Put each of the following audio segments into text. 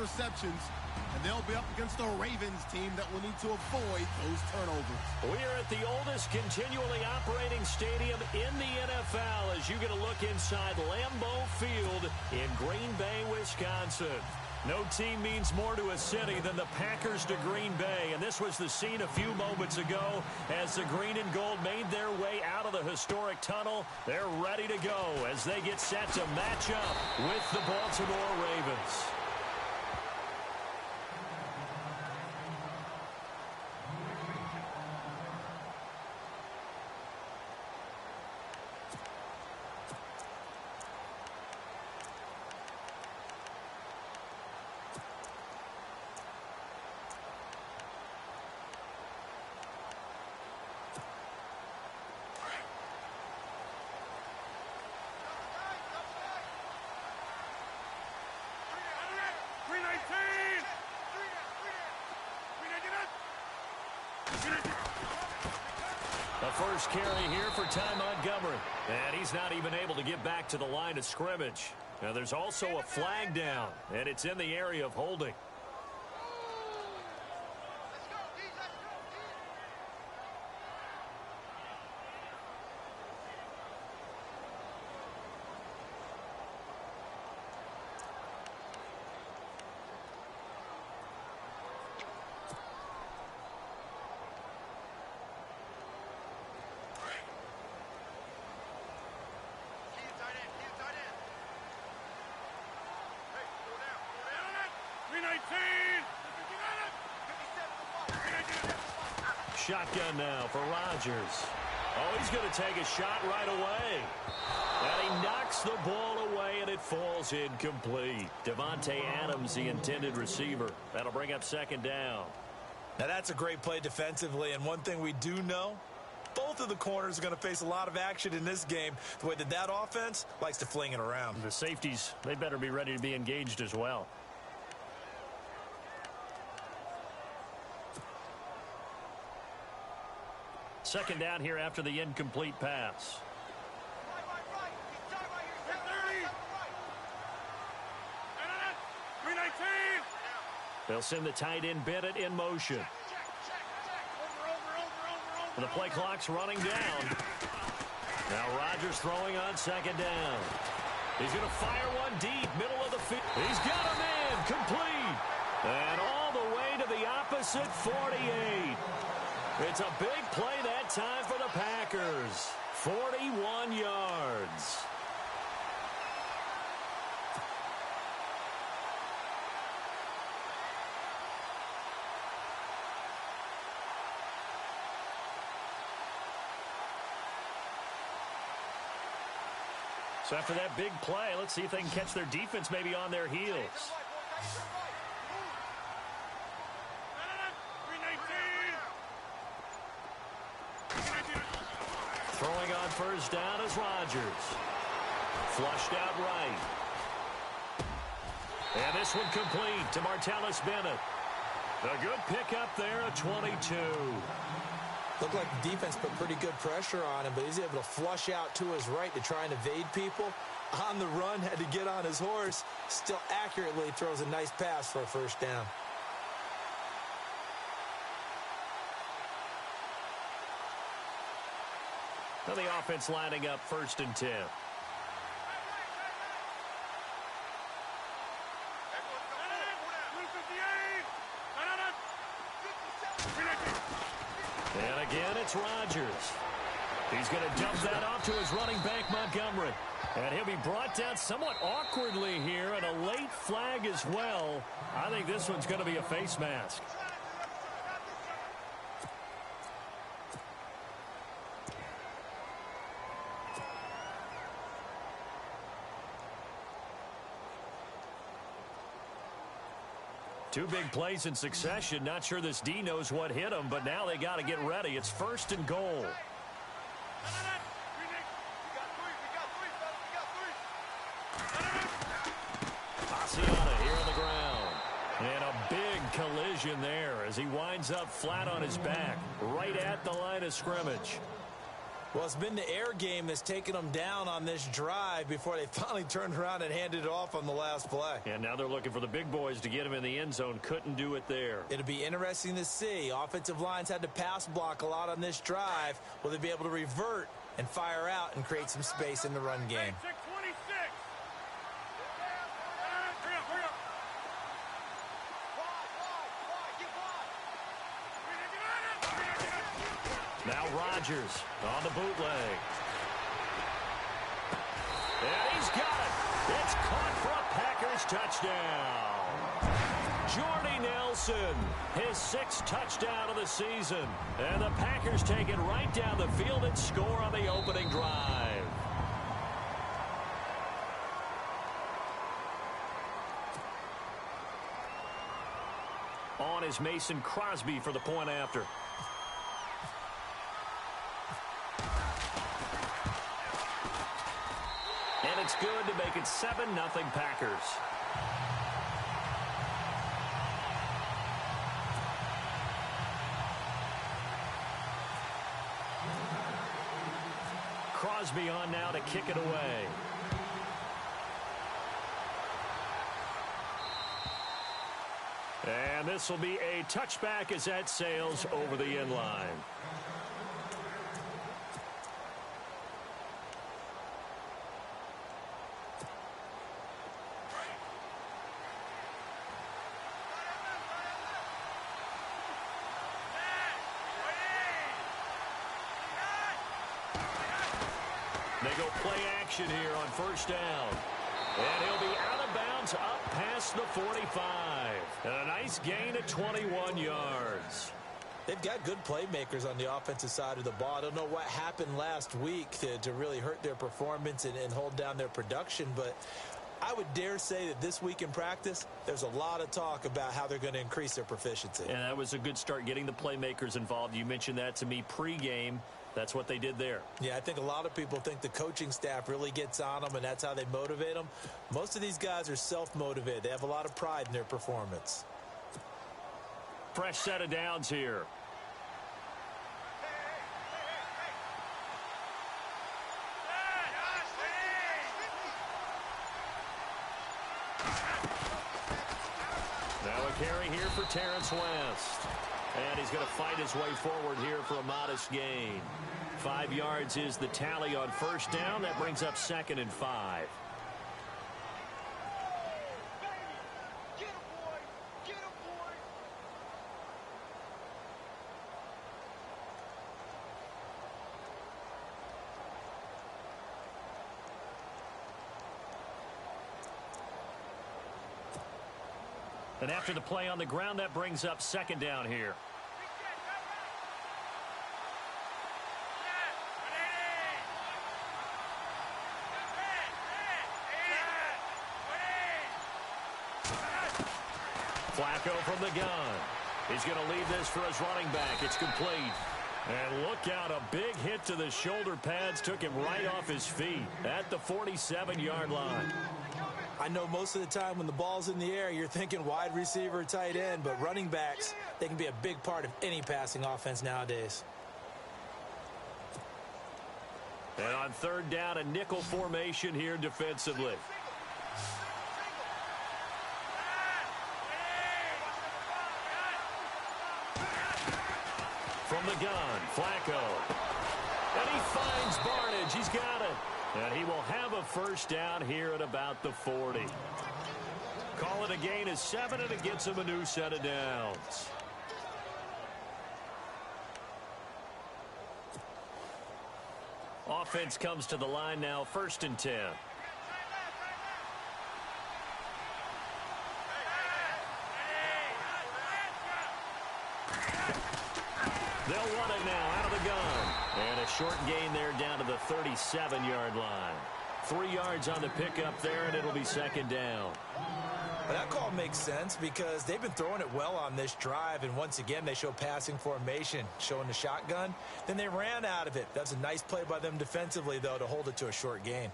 interceptions, and they'll be up against a Ravens team that will need to avoid those turnovers. We are at the oldest continually operating stadium in the NFL as you get a look inside Lambeau Field in Green Bay, Wisconsin. No team means more to a city than the Packers to Green Bay, and this was the scene a few moments ago as the green and gold made their way out of the historic tunnel. They're ready to go as they get set to match up with the Baltimore Ravens. The first carry here for Ty Montgomery. And he's not even able to get back to the line of scrimmage. Now there's also a flag down, and it's in the area of holding. Shotgun now for Rodgers. Oh, he's going to take a shot right away. And he knocks the ball away, and it falls incomplete. Devontae Adams, the intended receiver. That'll bring up second down. Now, that's a great play defensively, and one thing we do know, both of the corners are going to face a lot of action in this game, the way that offense likes to fling it around. The safeties, they better be ready to be engaged as well. Second down here after the incomplete pass. They'll send the tight end Bennett in motion. And the play clock's running down. Now Rodgers throwing on second down. He's going to fire one deep, middle of the field. He's got him in, complete. And all the way to the opposite 48. It's a big play that time for the Packers. 41 yards. So after that big play, let's see if they can catch their defense maybe on their heels. Throwing on first down is Rodgers. Flushed out right. And this one complete to Martellus Bennett. A good pickup there at 22. Looked like the defense put pretty good pressure on him, but he's able to flush out to his right to try and evade people. On the run, had to get on his horse. Still accurately throws a nice pass for a first down. Now the offense lining up 1st and 10. And again, it's Rodgers. He's going to dump that off to his running back, Montgomery. And he'll be brought down somewhat awkwardly here, and a late flag as well. I think this one's going to be a face mask. Two big plays in succession. Not sure this D knows what hit him, but now they got to get ready. It's 1st and goal. Asiata here on the ground. And a big collision there as he winds up flat on his back, right at the line of scrimmage. Well, it's been the air game that's taken them down on this drive before they finally turned around and handed it off on the last play. And now they're looking for the big boys to get him in the end zone. Couldn't do it there. It'll be interesting to see. Offensive lines had to pass block a lot on this drive. Will they be able to revert and fire out and create some space in the run game? Now Rodgers on the bootleg. And he's got it. It's caught for a Packers touchdown. Jordy Nelson, his 6th touchdown of the season. And the Packers take it right down the field and score on the opening drive. On is Mason Crosby for the point after. And it's good to make it 7-0 Packers. Crosby on now to kick it away. And this will be a touchback as that sails over the end line. They go play action here on first down. And he'll be out of bounds up past the 45. And a nice gain of 21 yards. They've got good playmakers on the offensive side of the ball. I don't know what happened last week to really hurt their performance and hold down their production, but I would dare say that this week in practice, there's a lot of talk about how they're going to increase their proficiency. And that was a good start, getting the playmakers involved. You mentioned that to me pregame. That's what they did there. Yeah, I think a lot of people think the coaching staff really gets on them, and that's how they motivate them. Most of these guys are self-motivated. They have a lot of pride in their performance. Fresh set of downs here. Now a carry here for Terrence West. And he's going to fight his way forward here for a modest gain. 5 yards is the tally on first down. That brings up 2nd and 5. And after the play on the ground, that brings up 2nd down here. Flacco from the gun. He's going to leave this for his running back. It's complete. And look out, a big hit to the shoulder pads took him right off his feet at the 47-yard line. I know most of the time when the ball's in the air, you're thinking wide receiver, tight end, but running backs, they can be a big part of any passing offense nowadays. And on 3rd down, a nickel formation here defensively. From the gun, Flacco. And he finds Barnage. He's got it. And he will have a first down here at about the 40. Call it a gain of 7, and it gets him a new set of downs. Offense comes to the line now, 1st and 10. They'll run it now out of the gun. And a short gain there down to the 37-yard line. 3 yards on the pickup there, and it'll be 2nd down. Well, that call makes sense because they've been throwing it well on this drive, and once again they show passing formation, showing the shotgun. Then they ran out of it. That's a nice play by them defensively, though, to hold it to a short gain.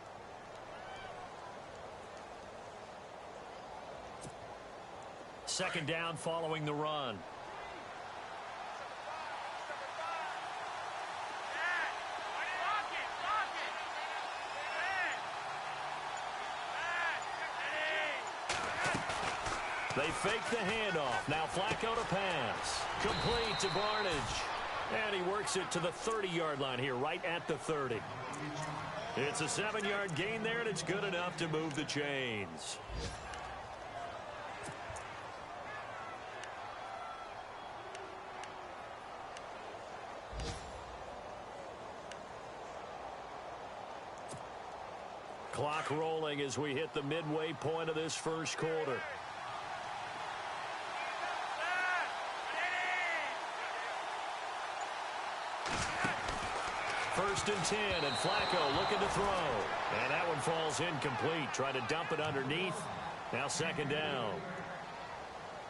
Second down following the run. They fake the handoff. Now Flacco to pass. Complete to Barnage. And he works it to the 30-yard line here, right at the 30. It's a 7-yard gain there, and it's good enough to move the chains. Clock rolling as we hit the midway point of this first quarter. First and 10, and Flacco looking to throw. And that one falls incomplete. Try to dump it underneath. Now second down.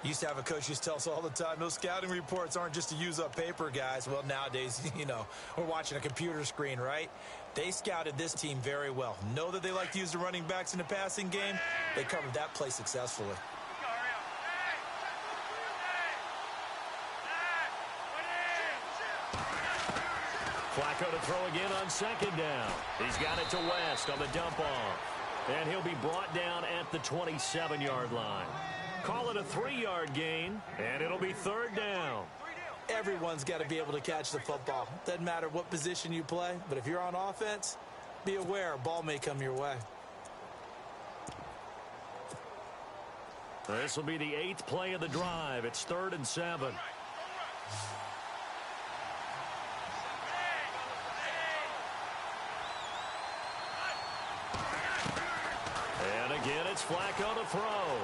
Used to have a coach used to tell us all the time, those scouting reports aren't just to use up paper, guys. Well, nowadays, we're watching a computer screen, right? They scouted this team very well. Know that they like to use the running backs in the passing game. They covered that play successfully. Flacco to throw again on second down. He's got it to West on the dump off. And he'll be brought down at the 27-yard line. Call it a 3-yard gain, and it'll be third down. Everyone's got to be able to catch the football. Doesn't matter what position you play, but if you're on offense, be aware a ball may come your way. This will be the 8th play of the drive. It's 3rd and 7. And again, it's Flacco to throw.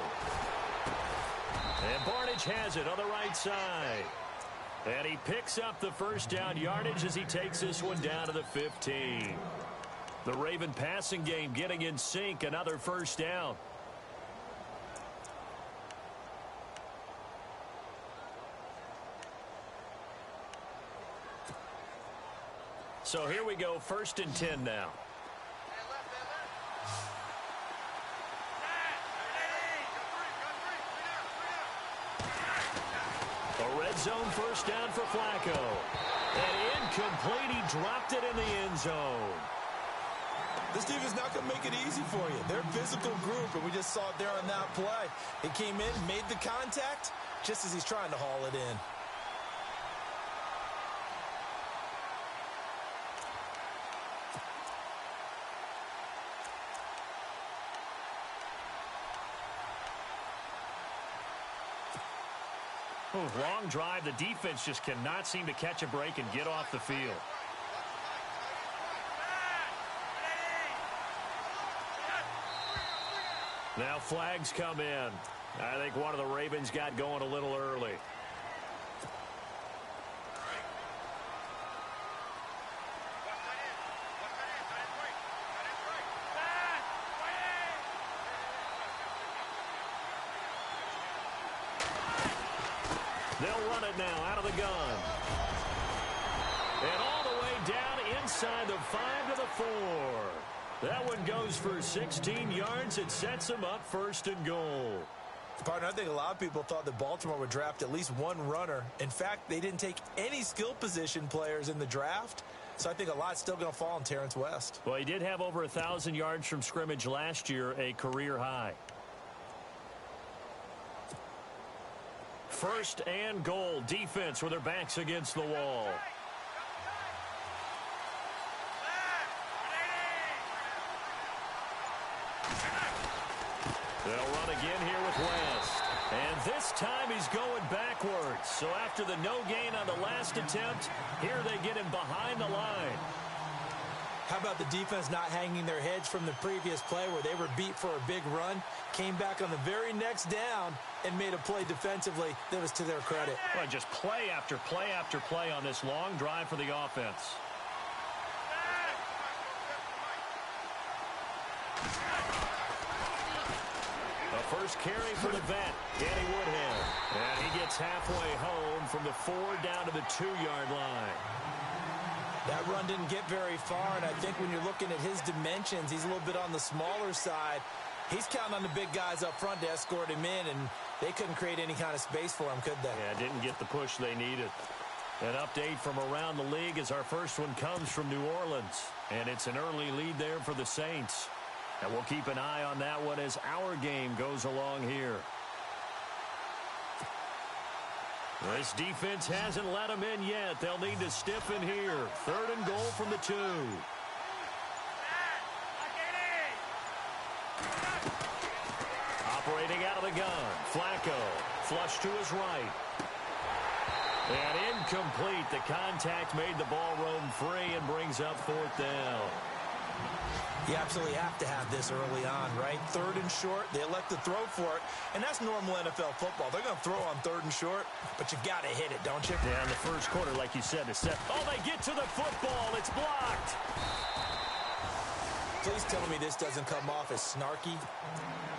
And Barnage has it on the right side. And he picks up the first down yardage as he takes this one down to the 15. The Raven passing game getting in sync. Another first down. So here we go, 1st and 10 now. A red zone first down for Flacco. And incomplete. He dropped it in the end zone. This team is not going to make it easy for you. They're a physical group, and we just saw it there on that play. He came in, made the contact, just as he's trying to haul it in. Long drive. The defense just cannot seem to catch a break and get off the field. Now flags come in. I think one of the Ravens got going a little early. They'll run it now out of the gun. And all the way down inside the 5 to the 4. That one goes for 16 yards. It sets them up 1st and goal. Partner, I think a lot of people thought that Baltimore would draft at least one runner. In fact, they didn't take any skill position players in the draft. So I think a lot's still going to fall on Terrence West. Well, he did have over 1,000 yards from scrimmage last year, a career high. 1st and goal. Defense with their backs against the wall. They'll run again here with West. And this time he's going backwards. So after the no gain on the last attempt, here they get him behind the line. How about the defense not hanging their heads from the previous play where they were beat for a big run, came back on the very next down and made a play defensively that was to their credit. Well, just play after play after play on this long drive for the offense. The first carry for the vet, Danny Woodhead. And he gets halfway home from the 4 down to the 2-yard line. That run didn't get very far, and I think when you're looking at his dimensions, he's a little bit on the smaller side. He's counting on the big guys up front to escort him in, and they couldn't create any kind of space for him, could they? Yeah, didn't get the push they needed. An update from around the league as our first one comes from New Orleans, and it's an early lead there for the Saints. And we'll keep an eye on that one as our game goes along here. This defense hasn't let them in yet. They'll need to stiffen here. 3rd and goal from the 2. Operating out of the gun. Flacco. Flush to his right. And incomplete. The contact made the ball roam free and brings up 4th down. You absolutely have to have this early on, right? 3rd and short, they elect to throw for it, and that's normal NFL football. They're going to throw on 3rd and short, but you got to hit it, don't you? Yeah, in the first quarter, like you said, to set. Oh, they get to the football. It's blocked. Please tell me this doesn't come off as snarky,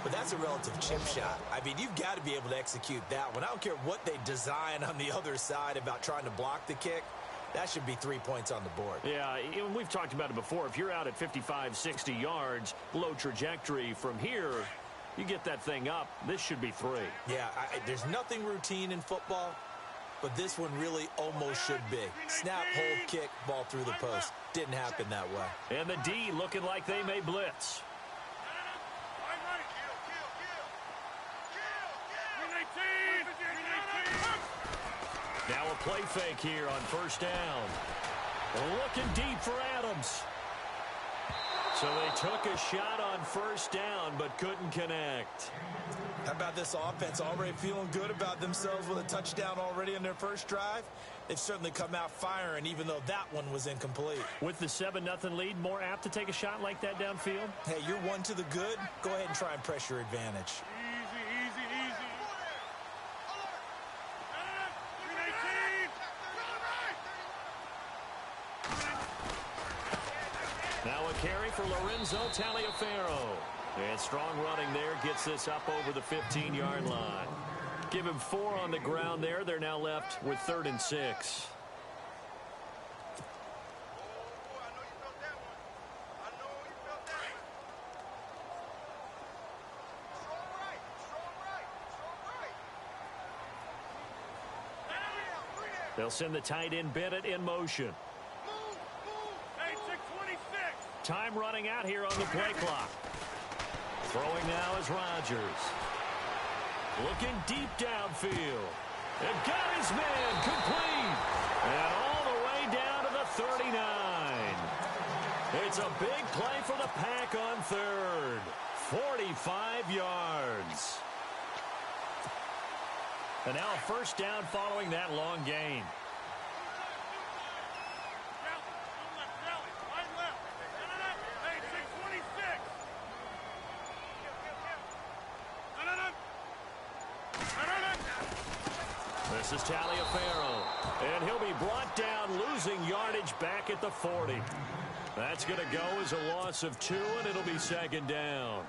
but that's a relative chip shot. I mean, you've got to be able to execute that one. I don't care what they design on the other side about trying to block the kick. That should be 3 points on the board. Yeah, we've talked about it before. If you're out at 55, 60 yards, low trajectory from here, you get that thing up, this should be 3. Yeah, there's nothing routine in football, but this one really almost should be. Snap, hold, kick, ball through the post. Didn't happen that way. And the D looking like they may blitz. Now a play fake here on 1st down. Looking deep for Adams. So they took a shot on 1st down, but couldn't connect. How about this offense already feeling good about themselves with a touchdown already in their first drive? They've certainly come out firing, even though that one was incomplete. With the 7-0 lead, more apt to take a shot like that downfield? Hey, you're 1 to the good. Go ahead and try and press your advantage. Now a carry for Lorenzo Taliaferro. And strong running there gets this up over the 15-yard line. Give him 4 on the ground there. They're now left with 3rd and 6. They'll send the tight end Bennett in motion. Time running out here on the play clock. Throwing now is Rodgers. Looking deep downfield. And got his man complete. And all the way down to the 39. It's a big play for the Pack on 3rd. 45 yards. And now a 1st down following that long gain. This is Taliaferro, and he'll be brought down, losing yardage back at the 40. That's going to go as a loss of 2, and it'll be 2nd down.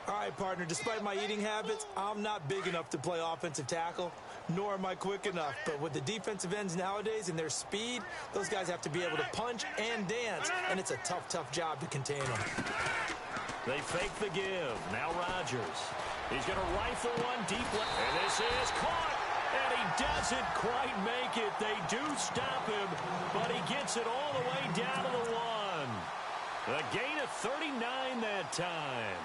All right, partner, despite my eating habits, I'm not big enough to play offensive tackle, nor am I quick enough. But with the defensive ends nowadays and their speed, those guys have to be able to punch and dance, and it's a tough, tough job to contain them. They fake the give. Now Rodgers. He's going to rifle one deep left, and this is caught. And he doesn't quite make it. They do stop him, but he gets it all the way down to the 1. A gain of 39 that time.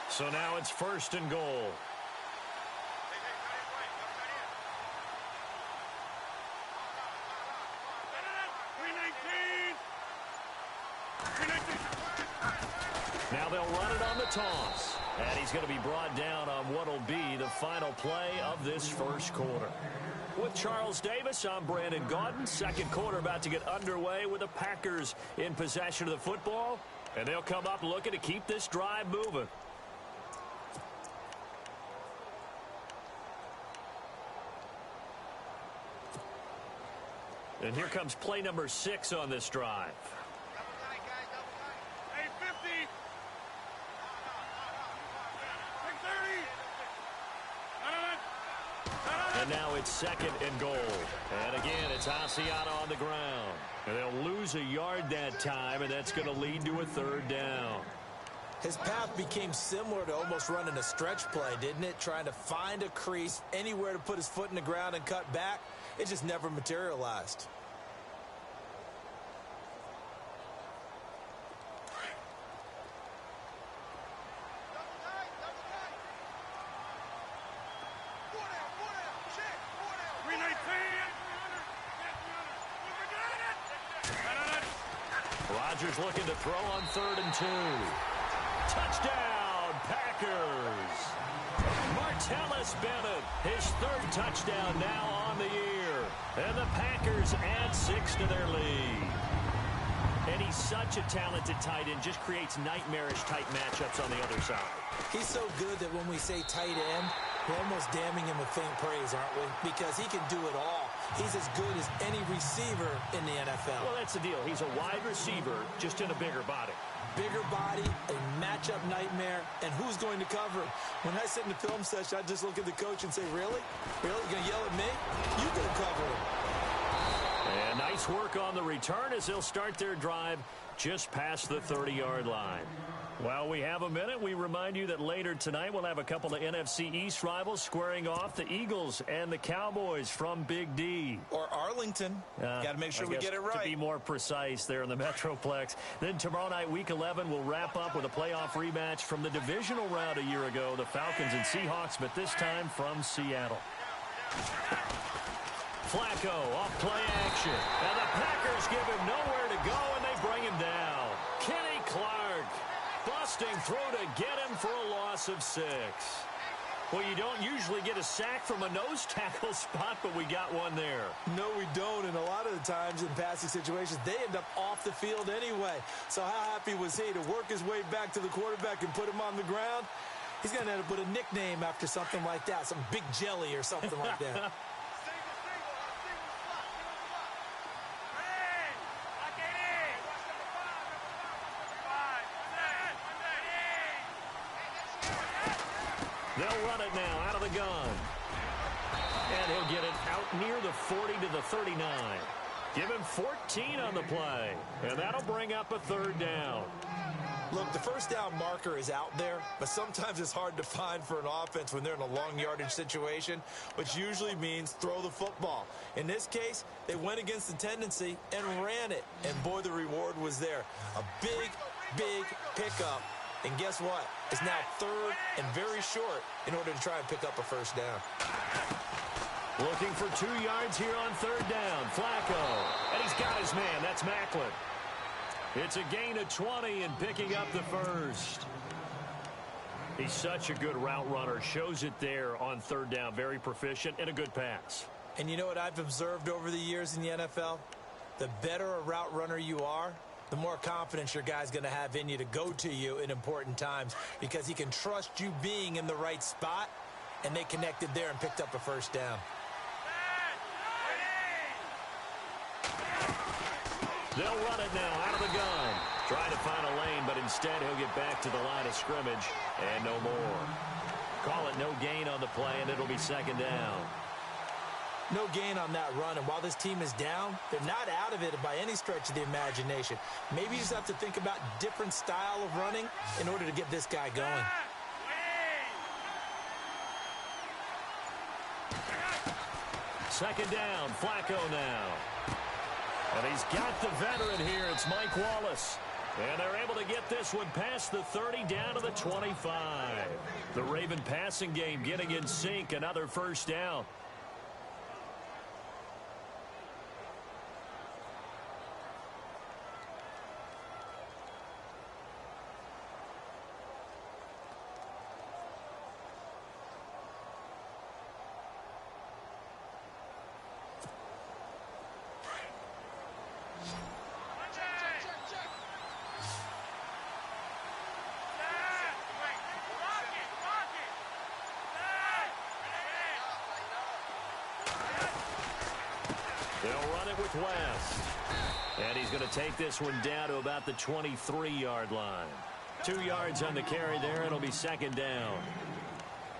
So now it's 1st and goal. Now they'll run it on the toss. And he's going to be brought down on what will be the final play of this first quarter. With Charles Davis, I'm Brandon Gaudin. Second quarter about to get underway with the Packers in possession of the football. And they'll come up looking to keep this drive moving. And here comes play number 6 on this drive. And now it's 2nd and goal. And again, it's Asiata on the ground. And they'll lose a yard that time, and that's going to lead to a 3rd down. His path became similar to almost running a stretch play, didn't it? Trying to find a crease, anywhere to put his foot in the ground and cut back. It just never materialized. Rodgers looking to throw on 3rd and 2. Touchdown, Packers. Martellus Bennett, his 3rd touchdown now on the year. And the Packers add 6 to their lead. And he's such a talented tight end, just creates nightmarish-type matchups on the other side. He's so good that when we say tight end, we're almost damning him with faint praise, aren't we? Because he can do it all. He's as good as any receiver in the NFL. Well, that's the deal. He's a wide receiver, just in a bigger body. Bigger body, a matchup nightmare, and who's going to cover him? When I sit in the film session, I just look at the coach and say, really? Really? You're going to yell at me? You can cover him. And nice work on the return as they'll start their drive just past the 30-yard line. While we have a minute, we remind you that later tonight we'll have a couple of NFC East rivals squaring off, the Eagles and the Cowboys from Big D. Or Arlington. Got to make sure we get it right. To be more precise there in the Metroplex. Then tomorrow night, Week 11, we'll wrap up with a playoff rematch from the divisional round a year ago, the Falcons and Seahawks, but this time from Seattle. Flacco off play action. And the Packers give him nowhere to go, and they bring him down. Kenny Clark busting through to get him for a loss of 6. Well, you don't usually get a sack from a nose tackle spot, but we got one there. No, we don't, and a lot of the times in passing situations, they end up off the field anyway. So how happy was he to work his way back to the quarterback and put him on the ground? He's going to end up with a nickname after something like that, some Big Jelly or something like that. They'll run it now out of the gun. And he'll get it out near the 40 to the 39. Give him 14 on the play. And that'll bring up a 3rd down. Look, the first down marker is out there, but sometimes it's hard to find for an offense when they're in a long yardage situation, which usually means throw the football. In this case, they went against the tendency and ran it. And boy, the reward was there. A big, big pickup. And guess what? It's now 3rd and very short in order to try and pick up a 1st down. Looking for 2 yards here on 3rd down. Flacco. And he's got his man. That's Macklin. It's a gain of 20 and picking up the 1st. He's such a good route runner. Shows it there on 3rd down. Very proficient and a good pass. And you know what I've observed over the years in the NFL? The better a route runner you are, the more confidence your guy's going to have in you to go to you in important times because he can trust you being in the right spot, and they connected there and picked up a 1st down. They'll run it now out of the gun. Trying to find a lane, but instead he'll get back to the line of scrimmage and no more. Call it no gain on the play, and it'll be 2nd down. No gain on that run, and while this team is down, they're not out of it by any stretch of the imagination. Maybe you just have to think about different style of running in order to get this guy going. Second down, Flacco now. And he's got the veteran here. It's Mike Wallace. And they're able to get this one past the 30 down to the 25. The Raven passing game getting in sync. Another 1st down. They'll run it with West. And he's going to take this one down to about the 23-yard line. 2 yards on the carry there. It'll be 2nd down.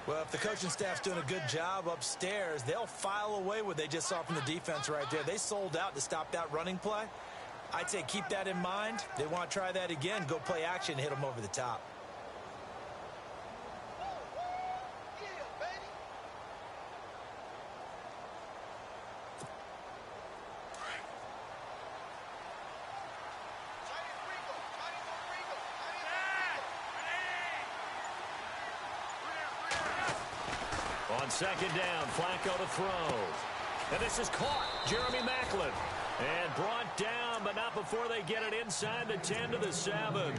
Well, if the coaching staff's doing a good job upstairs, they'll file away what they just saw from the defense right there. They sold out to stop that running play. I'd say keep that in mind. They want to try that again. Go play action, hit them over the top. On 2nd down, Flacco to throw. And this is caught. Jeremy Macklin. And brought down, but before they get it inside the 10 to the 7.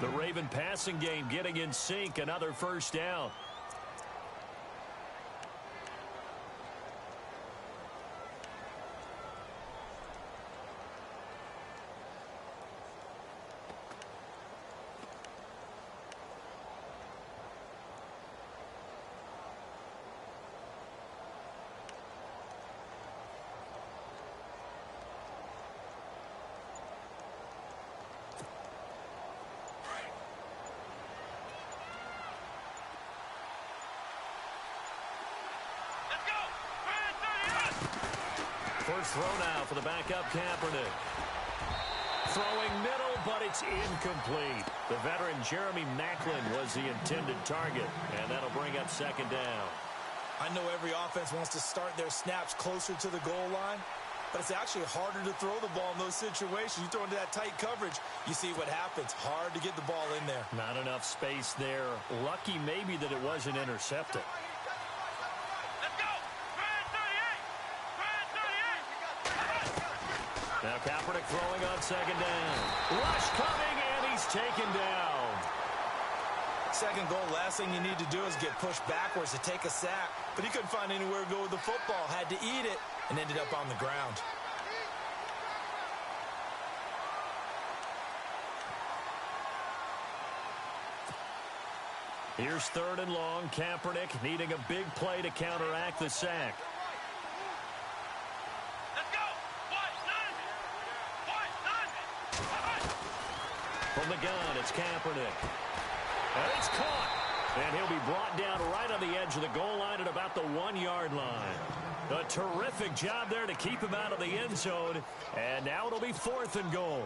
The Raven passing game getting in sync. Another first down. First throw now for the backup Kaepernick. Throwing middle, but it's incomplete. The veteran Jeremy Maclin was the intended target, and that'll bring up second down. I know every offense wants to start their snaps closer to the goal line, but it's actually harder to throw the ball in those situations. You throw into that tight coverage, you see what happens. Hard to get the ball in there. Not enough space there. Lucky maybe that it wasn't intercepted. Now Kaepernick throwing on second down. Rush coming, and he's taken down. Second goal, last thing you need to do is get pushed backwards to take a sack. But he couldn't find anywhere to go with the football. Had to eat it and ended up on the ground. Here's third and long. Kaepernick needing a big play to counteract the sack. From the gun, it's Kaepernick. And it's caught. And he'll be brought down right on the edge of the goal line at about the 1-yard line. A terrific job there to keep him out of the end zone. And now it'll be fourth and goal.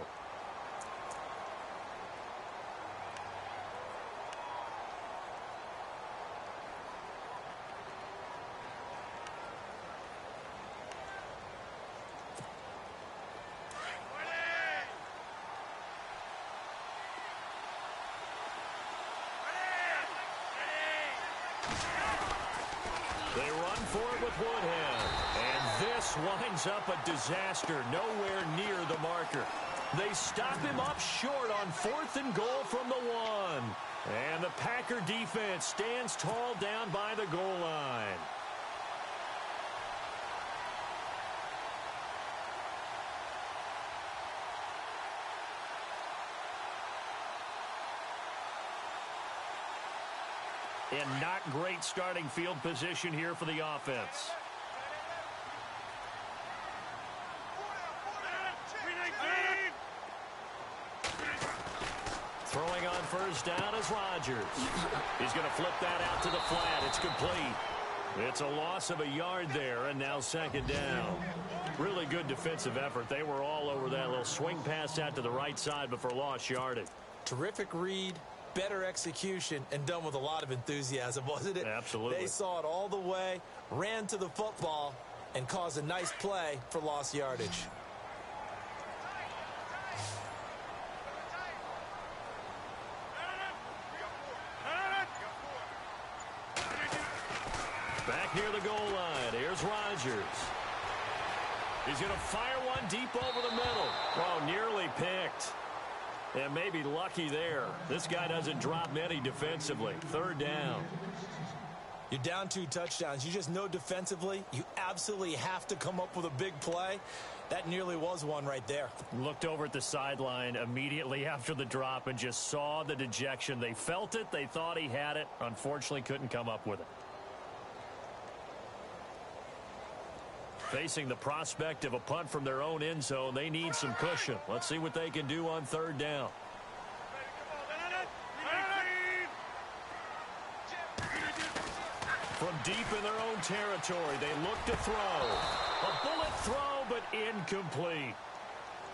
They run for it with Woodhead. And this winds up a disaster nowhere near the marker. They stop him up short on fourth and goal from the 1. And the Packer defense stands tall down by the goal line. And not great starting field position here for the offense. Throwing on first down is Rodgers. He's going to flip that out to the flat. It's complete. It's a loss of a yard there, and now second down. Really good defensive effort. They were all over that little swing pass out to the right side before lost yardage. Terrific read. Better execution, and done with a lot of enthusiasm, wasn't it? Absolutely. They saw it all the way, ran to the football, and caused a nice play for lost yardage. Back near the goal line. Here's Rodgers. He's going to fire one deep over the middle. Oh, nearly picked. And maybe lucky there. This guy doesn't drop many defensively. Third down. You're down 2 touchdowns. You just know defensively you absolutely have to come up with a big play. That nearly was one right there. Looked over at the sideline immediately after the drop and just saw the dejection. They felt it. They thought he had it. Unfortunately, couldn't come up with it. Facing the prospect of a punt from their own end zone, they need some cushion. Let's see what they can do on third down. From deep in their own territory, they look to throw. A bullet throw, but incomplete.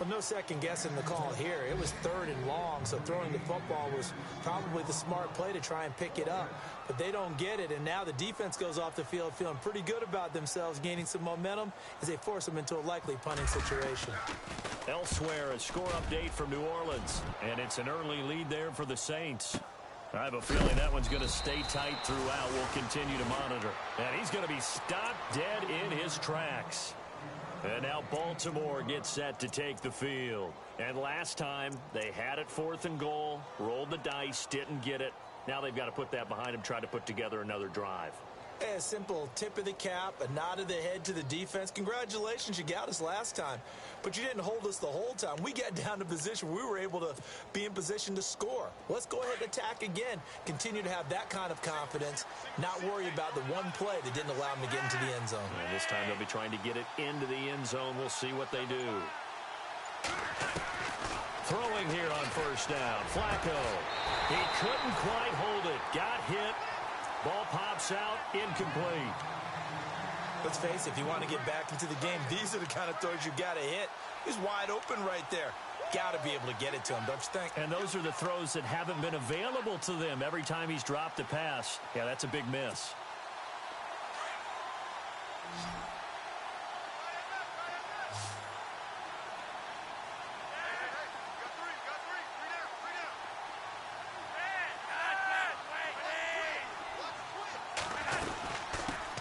Well, no second guessing the call here. It was third and long, so throwing the football was probably the smart play to try and pick it up. But they don't get it, and now the defense goes off the field feeling pretty good about themselves, gaining some momentum as they force them into a likely punting situation. Elsewhere, a score update from New Orleans, and it's an early lead there for the Saints. I have a feeling that one's going to stay tight throughout. We'll continue to monitor. And he's going to be stopped dead in his tracks. And now Baltimore gets set to take the field. And last time, they had it 4th and goal, rolled the dice, didn't get it. Now they've got to put that behind them, try to put together another drive. A simple tip of the cap, a nod of the head to the defense. Congratulations, you got us last time. But you didn't hold us the whole time. We got down to position. We were able to be in position to score. Let's go ahead and attack again. Continue to have that kind of confidence. Not worry about the one play that didn't allow them to get into the end zone. And this time they'll be trying to get it into the end zone. We'll see what they do. Throwing here on 1st down. Flacco. He couldn't quite hold it. Got hit. Ball pops out, incomplete. Let's face it, if you want to get back into the game, these are the kind of throws you got to hit. He's wide open right there. Got to be able to get it to him, don't you think? And those are the throws that haven't been available to them every time he's dropped a pass. Yeah, that's a big miss.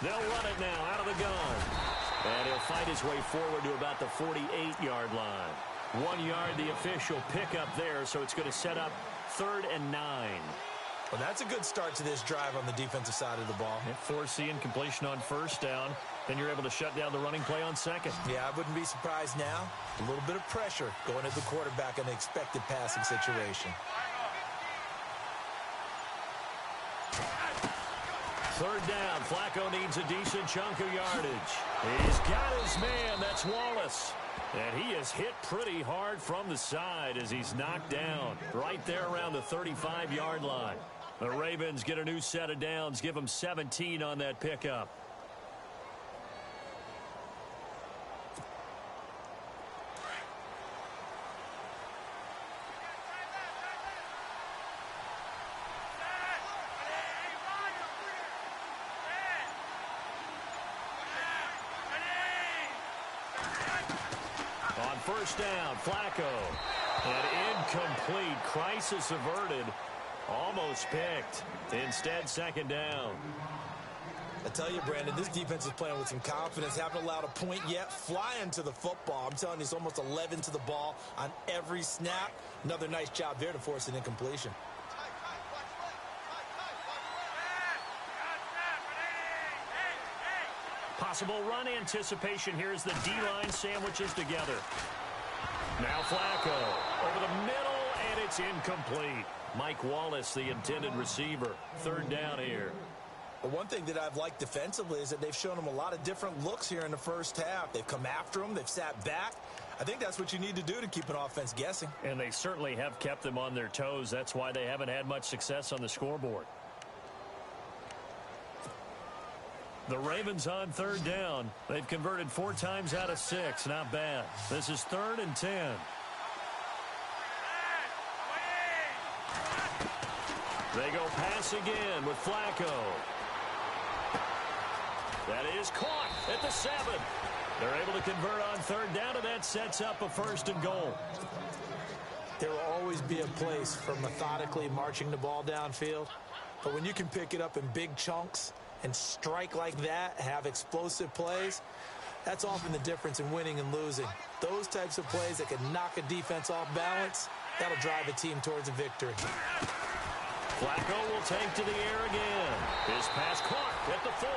They'll run it now out of the gun. And he'll fight his way forward to about the 48-yard line. 1 yard, the official pickup there, so it's going to set up 3rd and 9. Well, that's a good start to this drive on the defensive side of the ball. Force the incompletion on 1st down. Then you're able to shut down the running play on 2nd. Yeah, I wouldn't be surprised now. A little bit of pressure going at the quarterback in an expected passing situation. 3rd down. Flacco needs a decent chunk of yardage. He's got his man. That's Wallace. And he is hit pretty hard from the side as he's knocked down right there around the 35-yard line. The Ravens get a new set of downs, give them 17 on that pickup. On 1st down, Flacco. And incomplete. Crisis averted. Almost picked. Instead, 2nd down. I tell you, Brandon, this defense is playing with some confidence. Haven't allowed a point yet. Flying to the football. I'm telling you, it's almost 11 to the ball on every snap. Another nice job there to force an incompletion. Possible run anticipation here as the D-line sandwiches together. Now Flacco over the middle, and it's incomplete. Mike Wallace, the intended receiver. 3rd down here. But one thing that I've liked defensively is that they've shown them a lot of different looks here in the 1st half. They've come after them. They've sat back. I think that's what you need to do to keep an offense guessing. And they certainly have kept them on their toes. That's why they haven't had much success on the scoreboard. The Ravens on 3rd down. They've converted 4 times out of 6. Not bad. This is 3rd and 10. They go pass again with Flacco. That is caught at the 7. They're able to convert on 3rd down, and that sets up a 1st and goal. There will always be a place for methodically marching the ball downfield. But when you can pick it up in big chunks and strike like that, have explosive plays, that's often the difference in winning and losing. Those types of plays that can knock a defense off balance, that'll drive a team towards a victory. Flacco will take to the air again. His pass caught at the 4.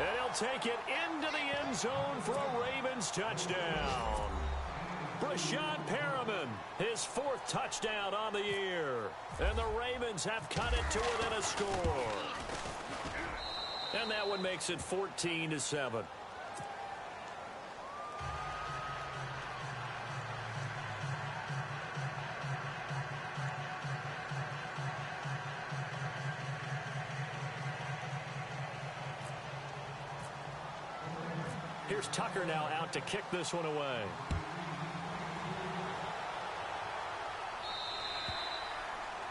And he'll take it into the end zone for a Ravens touchdown. Brashad Perriman, his 4th touchdown on the year. And the Ravens have cut it to within a score. And that one makes it 14-7. Here's Tucker now out to kick this one away.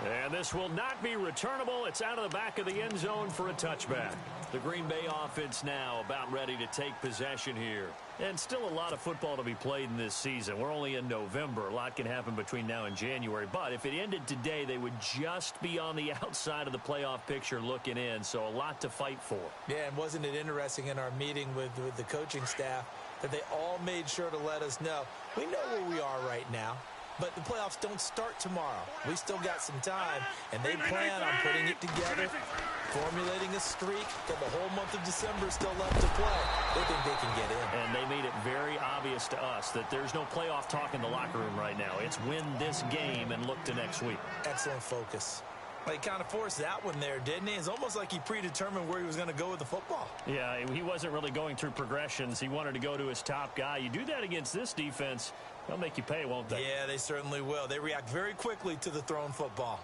And this will not be returnable. It's out of the back of the end zone for a touchback. The Green Bay offense now about ready to take possession here. And still a lot of football to be played in this season. We're only in November. A lot can happen between now and January. But if it ended today, they would just be on the outside of the playoff picture looking in. So a lot to fight for. Yeah, and wasn't it interesting in our meeting with the coaching staff? that they all made sure to let us know. We know where we are right now, but the playoffs don't start tomorrow. We still got some time, and they plan on putting it together, formulating a streak, but the whole month of December is still left to play. They think they can get in. And they made it very obvious to us that there's no playoff talk in the locker room right now. It's win this game and look to next week. Excellent focus. Well, he kind of forced that one there, didn't he? It's almost like he predetermined where he was going to go with the football. Yeah, he wasn't really going through progressions. He wanted to go to his top guy. You do that against this defense, they'll make you pay, won't they? Yeah, they certainly will. They react very quickly to the thrown football.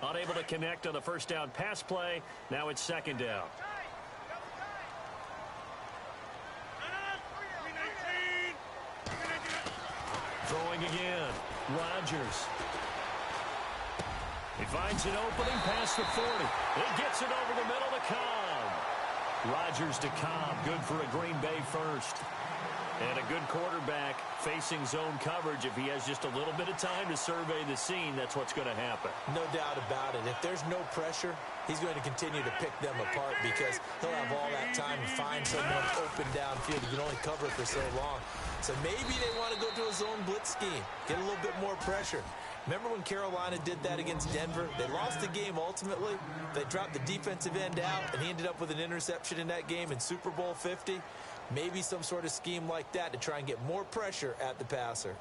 Unable to connect on the first down pass play. Now it's second down. Throwing again. Rodgers. He finds an opening past the 40. He gets it over the middle to Cobb. Rodgers to Cobb. Good for a Green Bay first. And a good quarterback facing zone coverage. If he has just a little bit of time to survey the scene, that's what's going to happen. No doubt about it. If there's no pressure, he's going to continue to pick them apart because he'll have all that time to find someone open downfield. You can only cover for so long. So maybe they want to go to a zone blitz scheme, get a little bit more pressure. Remember when Carolina did that against Denver? They lost the game ultimately. They dropped the defensive end out, and he ended up with an interception in that game in Super Bowl 50. Maybe some sort of scheme like that to try and get more pressure at the passer.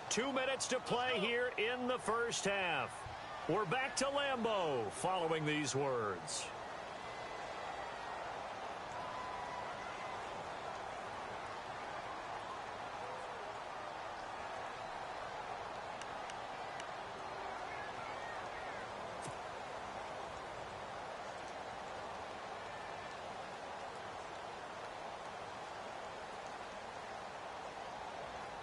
Two minutes to play here in the first half. We're back to Lambeau following these words.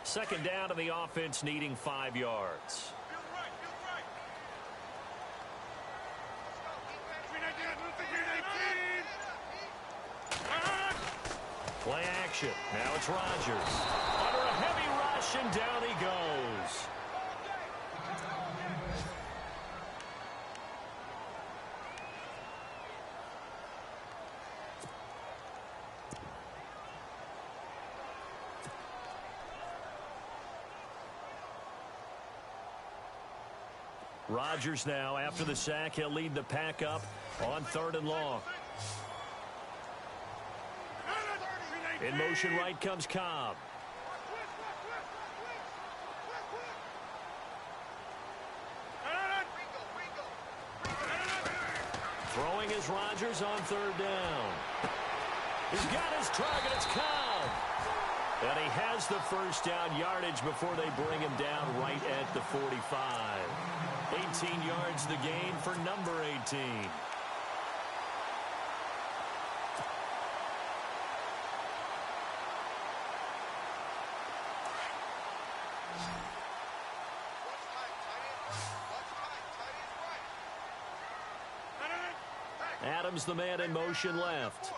Second down to the offense, needing 5 yards. Play action. Now it's Rodgers. Under a heavy rush, and down he goes. Rodgers now, after the sack, he'll lead the pack up on 3rd and long. In motion right comes Cobb. Throwing is Rodgers on 3rd down. He's got his target. It's Cobb. And he has the first down yardage before they bring him down right at the 45. 18 yards the gain for number 18. Adams, the man in motion left.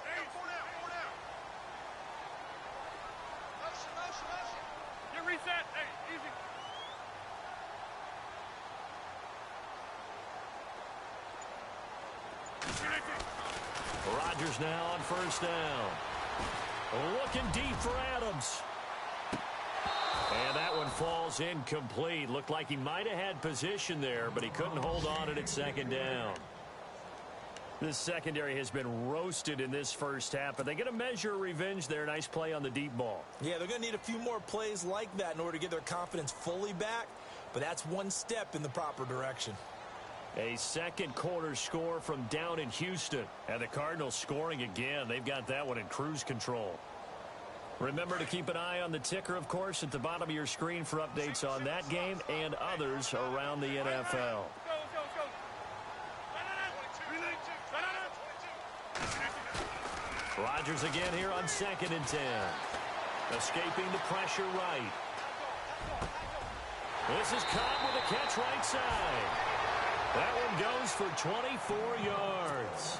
Rodgers now on first down. Looking deep for Adams. And that one falls incomplete. Looked like he might have had position there, but he couldn't hold on at second down. This secondary has been roasted in this first half, but they get a measure of revenge there. Nice play on the deep ball. Yeah, they're going to need a few more plays like that in order to get their confidence fully back, but that's one step in the proper direction. A second quarter score from down in Houston. And the Cardinals scoring again. They've got that one in cruise control. Remember to keep an eye on the ticker, of course, at the bottom of your screen for updates on that game and others around the NFL. Rodgers again here on 2nd and 10. Escaping the pressure right. This is Cobb with a catch right side. That one goes for 24 yards.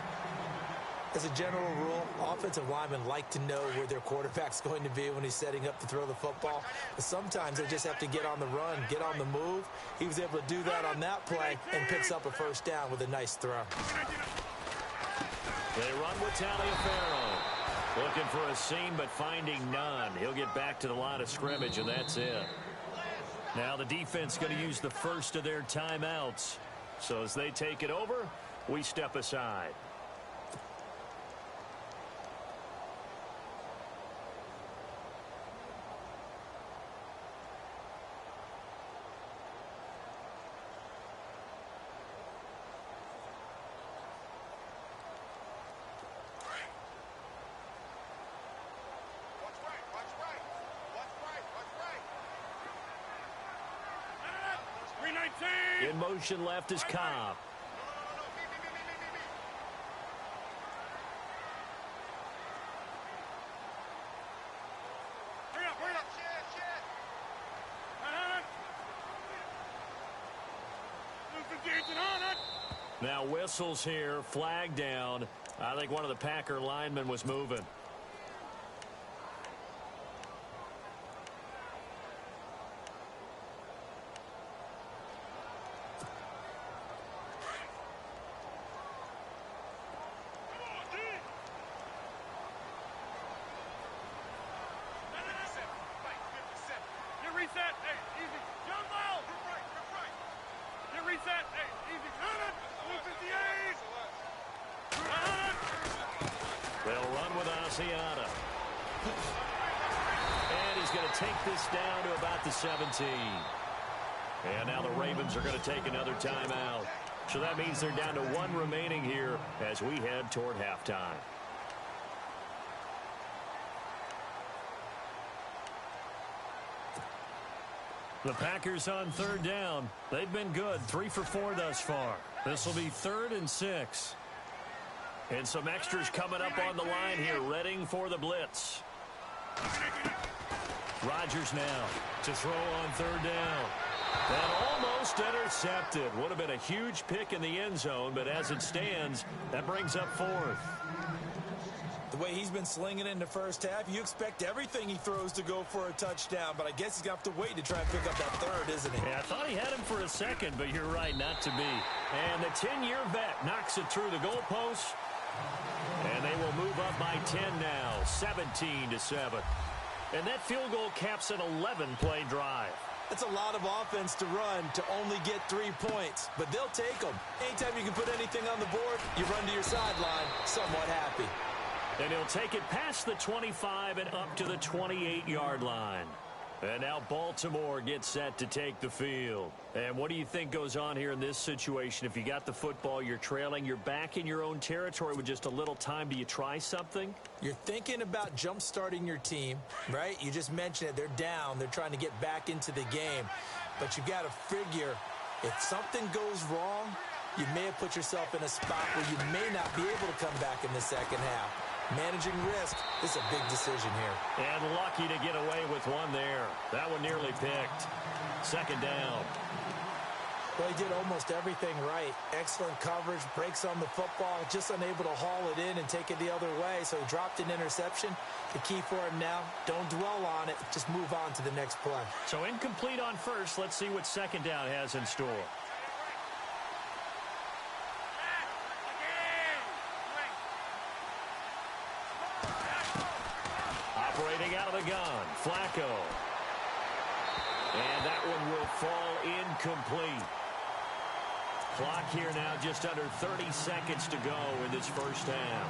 As a general rule, offensive linemen like to know where their quarterback's going to be when he's setting up to throw the football. But sometimes they just have to get on the run, get on the move. He was able to do that on that play and picks up a first down with a nice throw. They run with Taliaferro. Looking for a seam, but finding none. He'll get back to the line of scrimmage, and that's it. Now the defense going to use the first of their timeouts. So as they take it over, we step aside. In motion left is Cobb. Now whistles here, flag down. I think one of the Packer linemen was moving. And he's going to take this down to about the 17. And now the Ravens are going to take another timeout. So that means they're down to one remaining here as we head toward halftime. The Packers on third down. They've been good, 3 for 4 thus far. This will be 3rd and 6. And some extras coming up on the line here, readying for the blitz. Rodgers now to throw on third down. And almost intercepted. Would have been a huge pick in the end zone, but as it stands, that brings up 4th. The way he's been slinging in the first half, you expect everything he throws to go for a touchdown, but I guess he's going to have to wait to try and pick up that 3rd, isn't he? Yeah, I thought he had him for a second, but you're right, not to be. And the 10-year vet knocks it through the goalpost. And they will move up by 10 now, 17-7. And that field goal caps an 11-play drive. That's a lot of offense to run to only get 3 points, but they'll take them. Anytime you can put anything on the board, you run to your sideline somewhat happy. And he'll take it past the 25 and up to the 28-yard line. And now Baltimore gets set to take the field. And what do you think goes on here in this situation? If you got the football, you're trailing, you're back in your own territory with just a little time. Do you try something? You're thinking about jump-starting your team, right? You just mentioned it. They're down. They're trying to get back into the game. But you've got to figure if something goes wrong, you may have put yourself in a spot where you may not be able to come back in the second half. Managing risk is a big decision here. And lucky to get away with one there. That one nearly picked. 2nd down. Well, he did almost everything right. Excellent coverage, breaks on the football, just unable to haul it in and take it the other way. So he dropped an interception. The key for him now, don't dwell on it. Just move on to the next play. So incomplete on first. Let's see what 2nd down has in store. Operating out of the gun, Flacco. And that one will fall incomplete. Clock here now just under 30 seconds to go in this first half.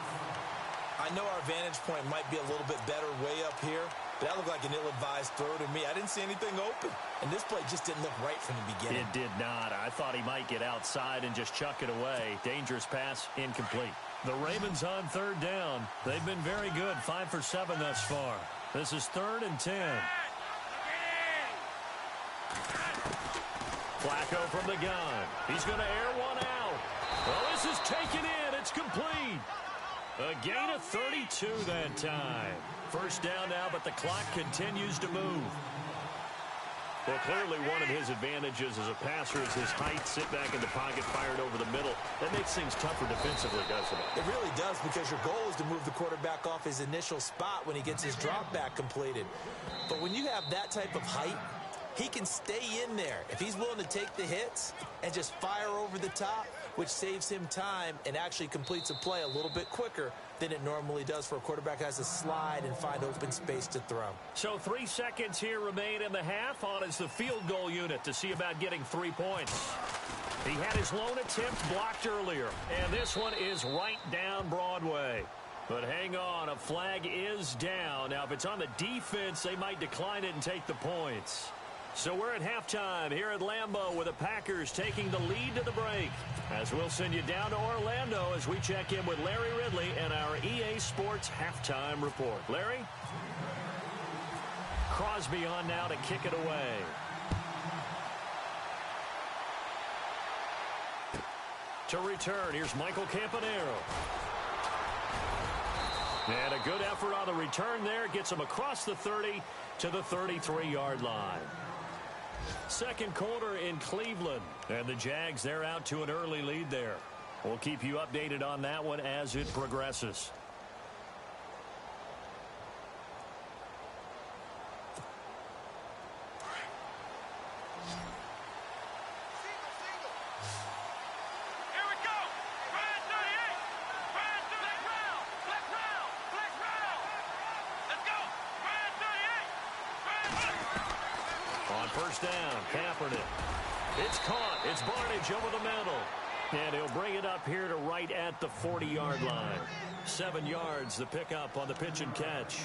I know our vantage point might be a little bit better way up here, but that looked like an ill-advised throw to me. I didn't see anything open, and this play just didn't look right from the beginning. It did not. I thought he might get outside and just chuck it away. Dangerous pass, incomplete. The Ravens on 3rd down. They've been very good, 5 for 7 thus far. This is 3rd and 10. Flacco from the gun. He's going to air one out. Well, this is taken in. It's complete. A gain of 32 that time. 1st down now, but the clock continues to move. Well, clearly one of his advantages as a passer is his height. Sit back in the pocket, fired over the middle. That makes things tougher defensively, doesn't it? It really does, because your goal is to move the quarterback off his initial spot when he gets his drop back completed. But when you have that type of height, he can stay in there if he's willing to take the hits and just fire over the top, which saves him time and actually completes a play a little bit quicker than it normally does for a quarterback that has to slide and find open space to throw. So 3 seconds here remain in the half. On is the field goal unit to see about getting 3 points. He had his lone attempt blocked earlier, and this one is right down Broadway. But hang on, a flag is down. Now, if it's on the defense, they might decline it and take the points. So we're at halftime here at Lambeau with the Packers taking the lead to the break. As we'll send you down to Orlando as we check in with Larry Ridley and our EA Sports halftime report. Larry? Crosby on now to kick it away. To return, here's Michael Campanero. And a good effort on the return there. Gets him across the 30 to the 33-yard line. Second quarter in Cleveland. And the Jags, they're out to an early lead there. We'll keep you updated on that one as it progresses. First down, Kaepernick. It's caught. It's Barnidge over the middle. And he'll bring it up here to right at the 40-yard line. 7 yards, the pickup on the pitch and catch.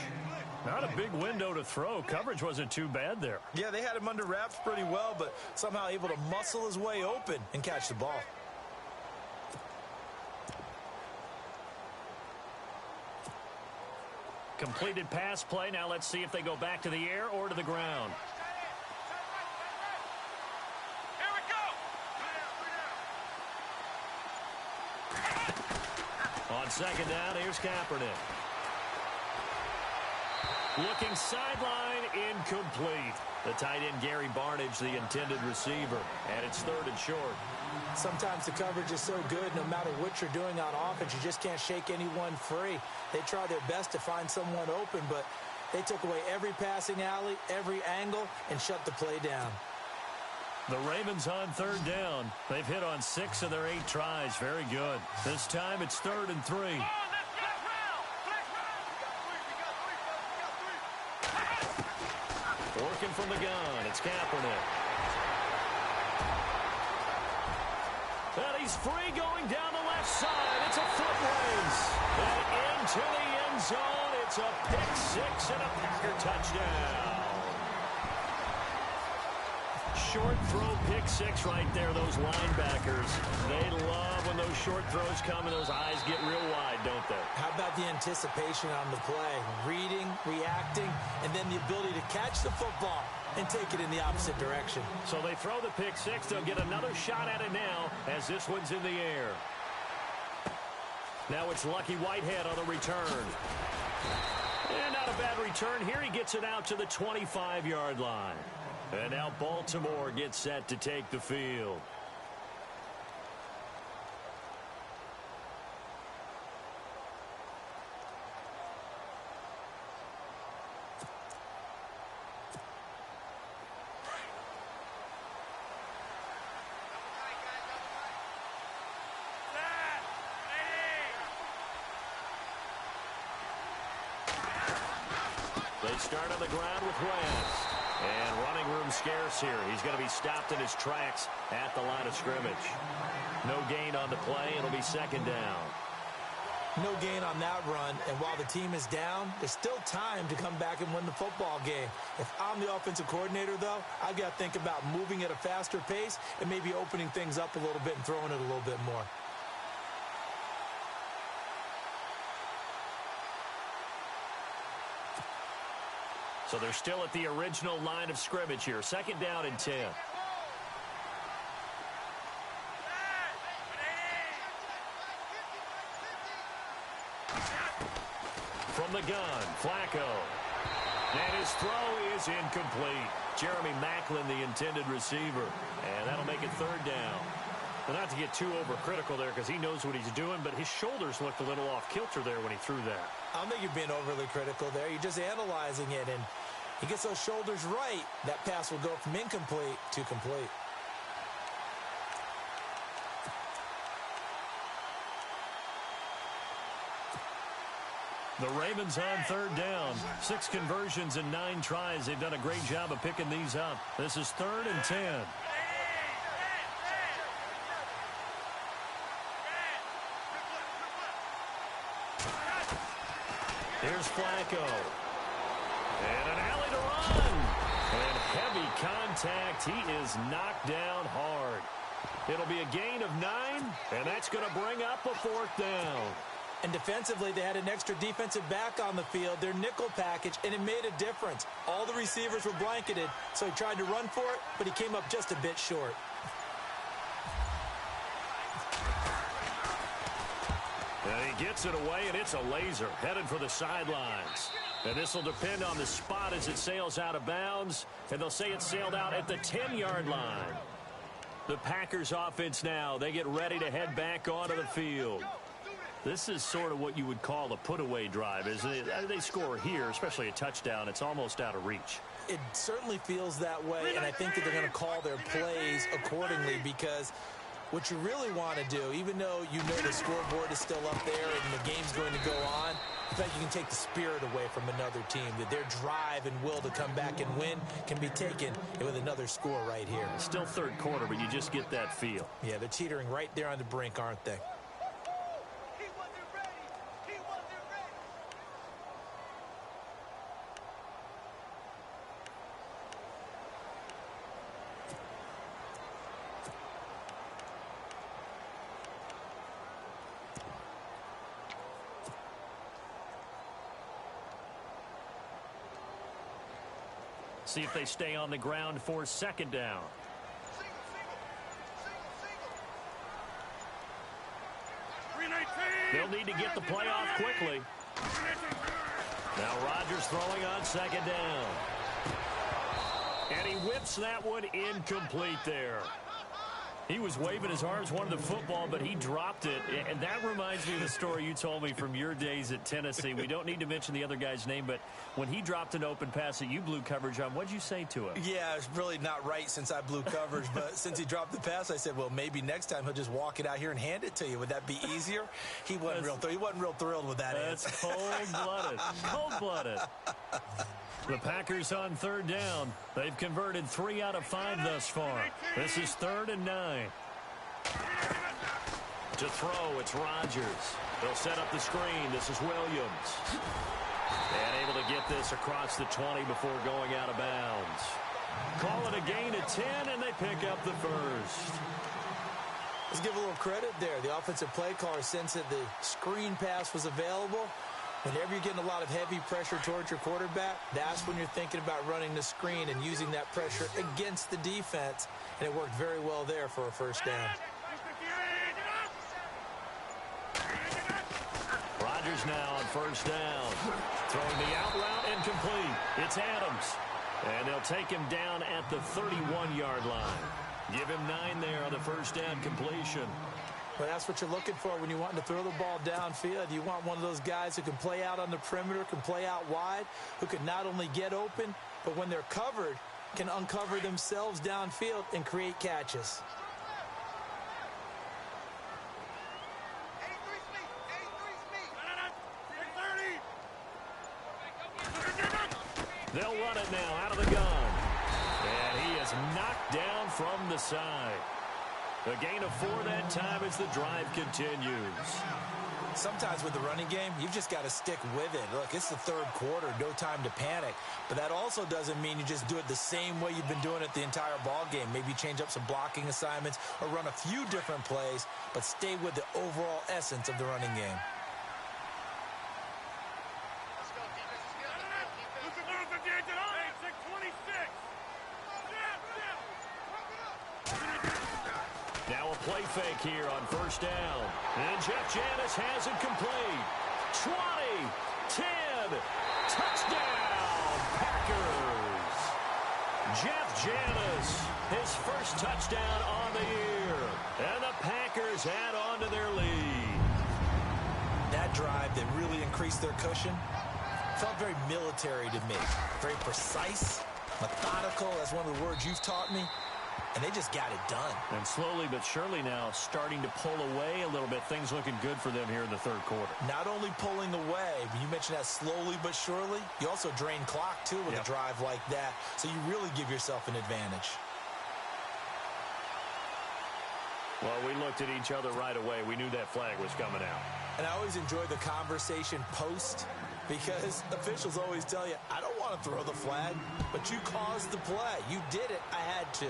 Not a big window to throw. Coverage wasn't too bad there. Yeah, they had him under wraps pretty well, but somehow able to muscle his way open and catch the ball. Completed pass play. Now let's see if they go back to the air or to the ground. On second down, here's Kaepernick. Looking sideline, incomplete. The tight end, Gary Barnidge, the intended receiver. And it's third and short. Sometimes the coverage is so good, no matter what you're doing on offense, you just can't shake anyone free. They try their best to find someone open, but they took away every passing alley, every angle, and shut the play down. The Ravens on third down. They've hit on 6 of their 8 tries. Very good. This time it's 3rd and 3. Working from the gun. It's Kaepernick. And he's free going down the left side. It's a foot race. And into the end zone. It's a pick 6 and a Packer touchdown. Short throw, pick 6 right there, those linebackers. They love when those short throws come and those eyes get real wide, don't they? How about the anticipation on the play? Reading, reacting, and then the ability to catch the football and take it in the opposite direction. So they throw the pick 6. They'll get another shot at it now as this one's in the air. Now it's Lucky Whitehead on the return. And not a bad return here. He gets it out to the 25-yard line. And now Baltimore gets set to take the field. They start on the ground with West. And running room scarce here. He's going to be stopped in his tracks at the line of scrimmage. No gain on the play. It'll be second down. No gain on that run, and while the team is down, there's still time to come back and win the football game. If I'm the offensive coordinator, though, I've got to think about moving at a faster pace and maybe opening things up a little bit and throwing it a little bit more. So they're still at the original line of scrimmage here. Second down and 10. From the gun, Flacco. And his throw is incomplete. Jeremy Maclin, the intended receiver. And that'll make it third down. Well, not to get too overcritical there because he knows what he's doing, but his shoulders looked a little off kilter there when he threw that. I don't think you're being overly critical there. You're just analyzing it, and he gets those shoulders right. That pass will go from incomplete to complete. The Ravens on third down. 6 conversions and 9 tries. They've done a great job of picking these up. This is 3rd and 10. Here's Flacco. And an alley to run. And heavy contact. He is knocked down hard. It'll be a gain of 9, and that's going to bring up a 4th down. And defensively, they had an extra defensive back on the field, their nickel package, and it made a difference. All the receivers were blanketed, so he tried to run for it, but he came up just a bit short. And he gets it away, and it's a laser headed for the sidelines. And this will depend on the spot as it sails out of bounds, and they'll say it sailed out at the 10-yard line. The Packers offense now, they get ready to head back onto the field. This is sort of what you would call a put-away drive, isn't it? They score here, especially a touchdown. It's almost out of reach. It certainly feels that way, and I think that they're going to call their plays accordingly because what you really want to do, even though you know the scoreboard is still up there and the game's going to go on, in fact, you can take the spirit away from another team, that their drive and will to come back and win can be taken with another score right here. Still third quarter, but you just get that feel. Yeah, they're teetering right there on the brink, aren't they? See if they stay on the ground for 2nd down. They'll need to get the play off quickly. Now Rodgers throwing on 2nd down. And he whips that one incomplete there. He was waving his arms, wanted the football, but he dropped it. And that reminds me of the story you told me from your days at Tennessee. We don't need to mention the other guy's name, but when he dropped an open pass that you blew coverage on, what'd you say to him? Yeah, it's really not right since I blew coverage, but since he dropped the pass, I said, well, maybe next time he'll just walk it out here and hand it to you. Would that be easier? He wasn't real thrilled with that answer. That's cold-blooded. Cold-blooded. The Packers on 3rd down. They've converted 3 out of 5 thus far. This is 3rd and 9. To throw, it's Rodgers. They'll set up the screen. This is Williams. And able to get this across the 20 before going out of bounds. Call it a gain of 10, and they pick up the 1st. Let's give a little credit there. The offensive play caller sensed that the screen pass was available. Whenever you're getting a lot of heavy pressure towards your quarterback, that's when you're thinking about running the screen and using that pressure against the defense. And it worked very well there for a 1st down. Rodgers now on 1st down. Throwing the out route incomplete. It's Adams. And they'll take him down at the 31-yard line. Give him 9 there on the 1st down completion. But that's what you're looking for when you want to throw the ball downfield. You want one of those guys who can play out on the perimeter, can play out wide, who can not only get open, but when they're covered, can uncover themselves downfield and create catches. They'll run it now out of the gun. And he is knocked down from the side. A gain of 4 that time as the drive continues. Sometimes with the running game, you've just got to stick with it. Look, it's the 3rd quarter, no time to panic. But that also doesn't mean you just do it the same way you've been doing it the entire ball game. Maybe change up some blocking assignments or run a few different plays, but stay with the overall essence of the running game. Now a play fake here on 1st down. And Jeff Janis has it complete. 20, 10, touchdown, Packers. Jeff Janis, his first touchdown on the year. And the Packers add on to their lead. That drive that really increased their cushion felt very military to me. Very precise, methodical. That's one of the words you've taught me. And they just got it done. And slowly but surely now starting to pull away a little bit. Things looking good for them here in the third quarter. Not only pulling away, but you mentioned that slowly but surely. You also drain clock, too, with a drive like that. So you really give yourself an advantage. Well, we looked at each other right away. We knew that flag was coming out. And I always enjoy the conversation post, because officials always tell you, I don't want to throw the flag, but you caused the play. You did it. I had to.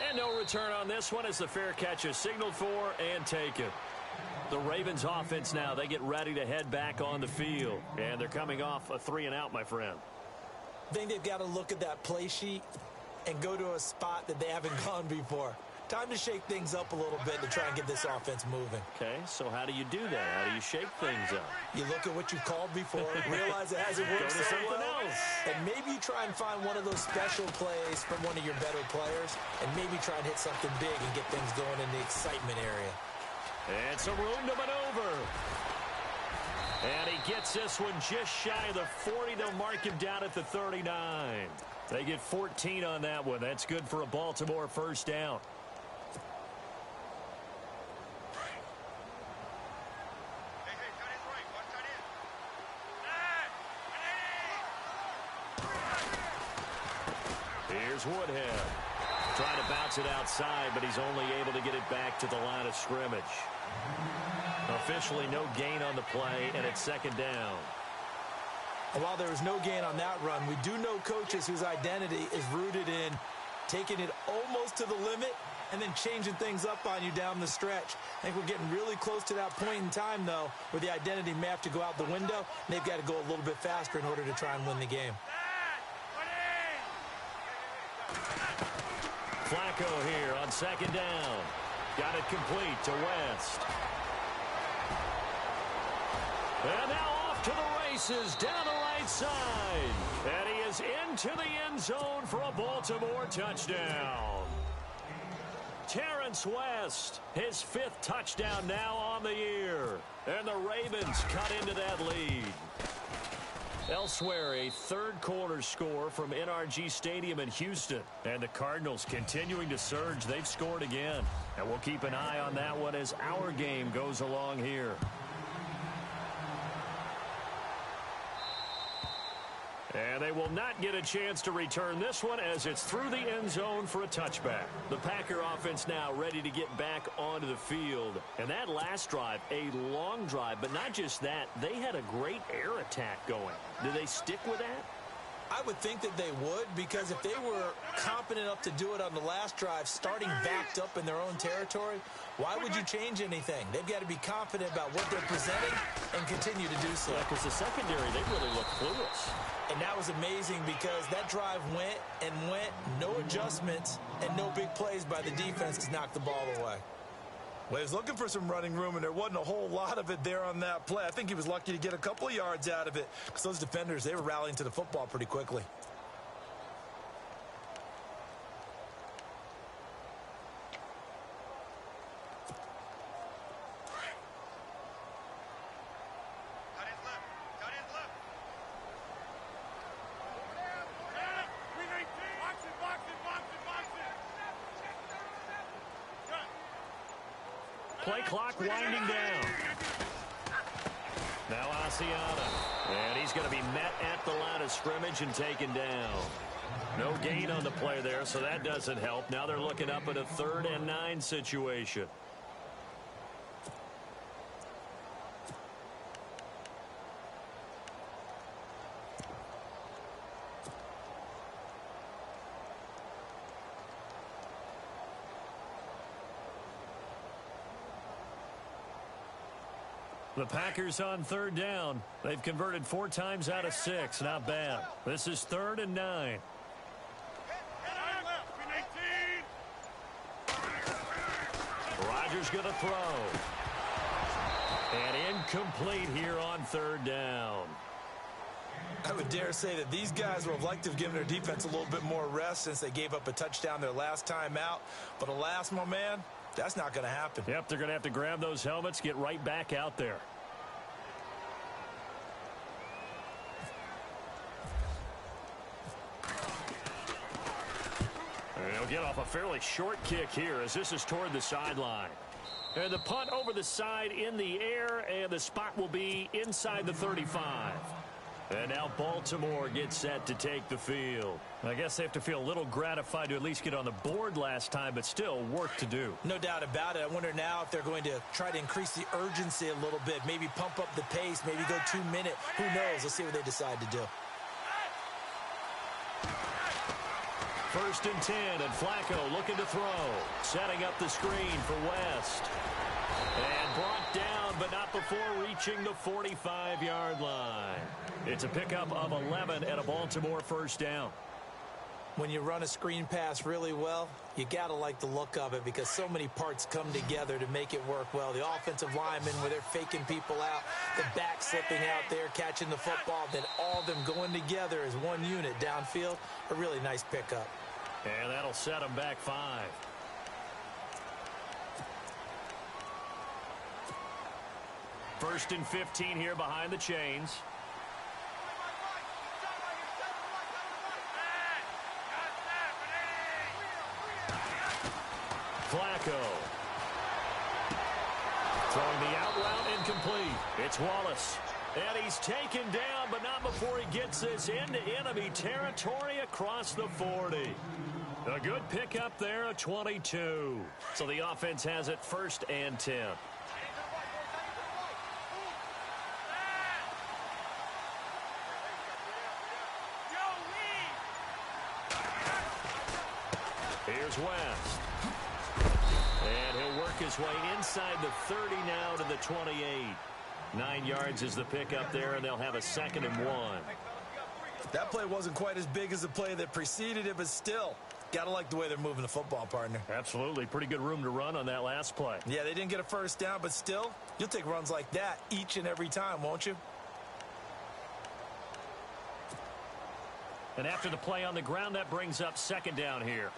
And no return on this one as the fair catch is signaled for and taken. The Ravens offense now, they get ready to head back on the field. And they're coming off a 3-and-out, my friend. I think they've got to look at that play sheet and go to a spot that they haven't gone before. Time to shake things up a little bit to try and get this offense moving. Okay, so how do you do that? How do you shake things up? You look at what you've called before, realize it hasn't worked so well, and maybe you try and find one of those special plays from one of your better players, and maybe try and hit something big and get things going in the excitement area. And some room to maneuver. And he gets this one just shy of the 40. They'll mark him down at the 39. They get 14 on that one. That's good for a Baltimore first down. Here's Woodhead. Trying to bounce it outside, but he's only able to get it back to the line of scrimmage. Officially no gain on the play, and it's second down. And while there was no gain on that run, we do know coaches whose identity is rooted in taking it almost to the limit and then changing things up on you down the stretch. I think we're getting really close to that point in time, though, where the identity may have to go out the window, and they've got to go a little bit faster in order to try and win the game. Flacco here on second down. Got it complete to West. And now off to the races down the right side. And he is into the end zone for a Baltimore touchdown. Terrence West, his 5th touchdown now on the year. And the Ravens cut into that lead. Elsewhere, a third-quarter score from NRG Stadium in Houston. And the Cardinals continuing to surge. They've scored again. And we'll keep an eye on that one as our game goes along here. And they will not get a chance to return this one as it's through the end zone for a touchback. The Packer offense now ready to get back onto the field. And that last drive, a long drive, but not just that, they had a great air attack going. Do they stick with that? I would think that they would, because if they were competent enough to do it on the last drive, starting backed up in their own territory, why would you change anything? They've got to be confident about what they're presenting and continue to do so. Because the secondary, they really look clueless. And that was amazing because that drive went and went, no adjustments, and no big plays by the defense to knock the ball away. Well, he was looking for some running room, and there wasn't a whole lot of it there on that play. I think he was lucky to get a couple of yards out of it because those defenders, they were rallying to the football pretty quickly. Play clock winding down. Now Asiata. And he's going to be met at the line of scrimmage and taken down. No gain on the play there, so that doesn't help. Now they're looking up at a 3rd and 9 situation. The Packers on 3rd down. They've converted 4 times out of 6. Not bad. This is 3rd and 9. Rodgers going to throw. And incomplete here on 3rd down. I would dare say that these guys would have liked to have given their defense a little bit more rest since they gave up a touchdown their last time out. But alas, my man, that's not going to happen. Yep, they're going to have to grab those helmets, get right back out there. They'll get off a fairly short kick here as this is toward the sideline. And the punt over the side in the air, and the spot will be inside the 35. And now Baltimore gets set to take the field. I guess they have to feel a little gratified to at least get on the board last time, but still work to do. No doubt about it. I wonder now if they're going to try to increase the urgency a little bit, maybe pump up the pace, maybe go 2 minute. Who knows? Let's see what they decide to do. 1st and 10, and Flacco looking to throw. Setting up the screen for West. And brought down, but not before reaching the 45-yard line. It's a pickup of 11 and a Baltimore 1st down. When you run a screen pass really well, you got to like the look of it because so many parts come together to make it work well. The offensive linemen, where they're faking people out, the back slipping out there, catching the football, then all of them going together as one unit downfield. A really nice pickup. And that'll set them back 5. First and 15 here behind the chains. Flacco. Throwing the out route incomplete. It's Wallace. And he's taken down, but not before he gets this into enemy territory across the 40. A good pickup there, a 22. So the offense has it 1st and 10. Here's West. And he'll work his way inside the 30 now to the 28. 9 yards is the pickup there, and they'll have a 2nd and 1. That play wasn't quite as big as the play that preceded it, but still, got to like the way they're moving the football, partner. Absolutely. Pretty good room to run on that last play. Yeah, they didn't get a 1st down, but still, you'll take runs like that each and every time, won't you? And after the play on the ground, that brings up 2nd down here.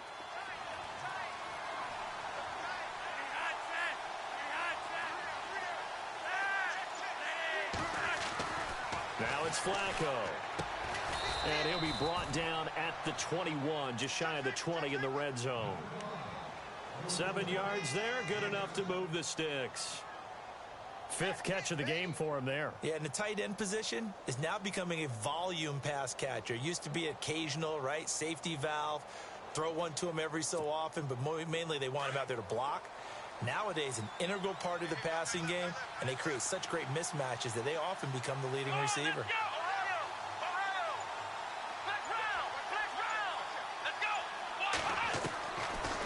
Now it's Flacco. And he'll be brought down at the 21, just shy of the 20 in the red zone. 7 yards there, good enough to move the sticks. 5th catch of the game for him there. Yeah, and the tight end position is now becoming a volume pass catcher. It used to be occasional, right? Safety valve, throw one to him every so often, but mainly they want him out there to block. Nowadays, an integral part of the passing game, and they create such great mismatches that they often become the leading receiver.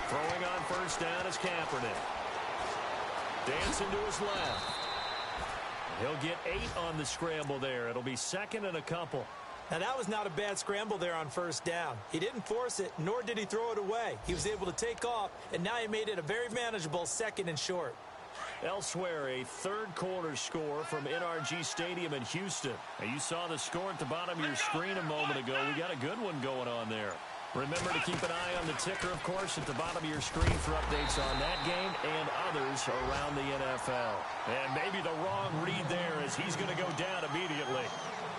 Throwing on 1st down is Kaepernick. Dancing to his left. He'll get 8 on the scramble there. It'll be 2nd and a couple. Now, that was not a bad scramble there on 1st down. He didn't force it, nor did he throw it away. He was able to take off, and now he made it a very manageable 2nd and short. Elsewhere, a 3rd quarter score from NRG Stadium in Houston. Now, you saw the score at the bottom of your screen a moment ago. We got a good one going on there. Remember to keep an eye on the ticker, of course, at the bottom of your screen for updates on that game and others around the NFL. And maybe the wrong read there as he's going to go down immediately.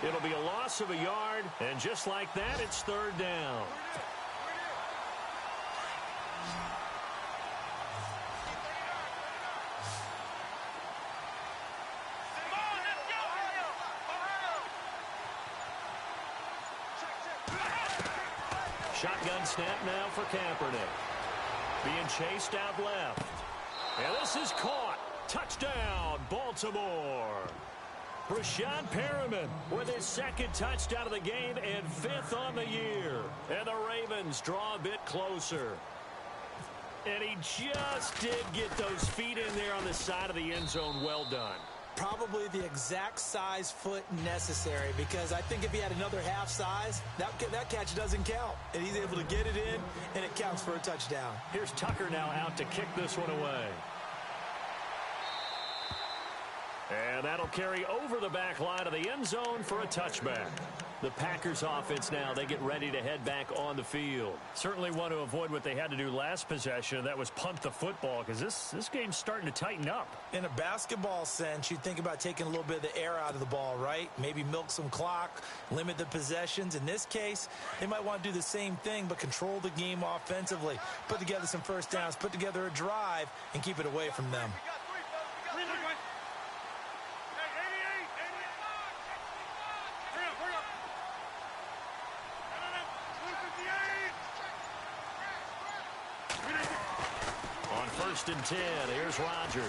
It'll be a loss of a yard, and just like that, it's 3rd down. Shotgun snap now for Kaepernick. Being chased out left. And this is caught. Touchdown, Baltimore. Rashad Perriman with his 2nd touchdown of the game and 5th on the year. And the Ravens draw a bit closer. And he just did get those feet in there on the side of the end zone. Well done. Probably the exact size foot necessary, because I think if he had another half size, that catch doesn't count. And he's able to get it in, and it counts for a touchdown. Here's Tucker now out to kick this one away. And that'll carry over the back line of the end zone for a touchback. The Packers offense now, they get ready to head back on the field. Certainly want to avoid what they had to do last possession. That was punt the football, because this game's starting to tighten up. In a basketball sense, you think about taking a little bit of the air out of the ball, right? Maybe milk some clock, limit the possessions. In this case, they might want to do the same thing, but control the game offensively. Put together some first downs, put together a drive, and keep it away from them. First and 10, here's Rodgers.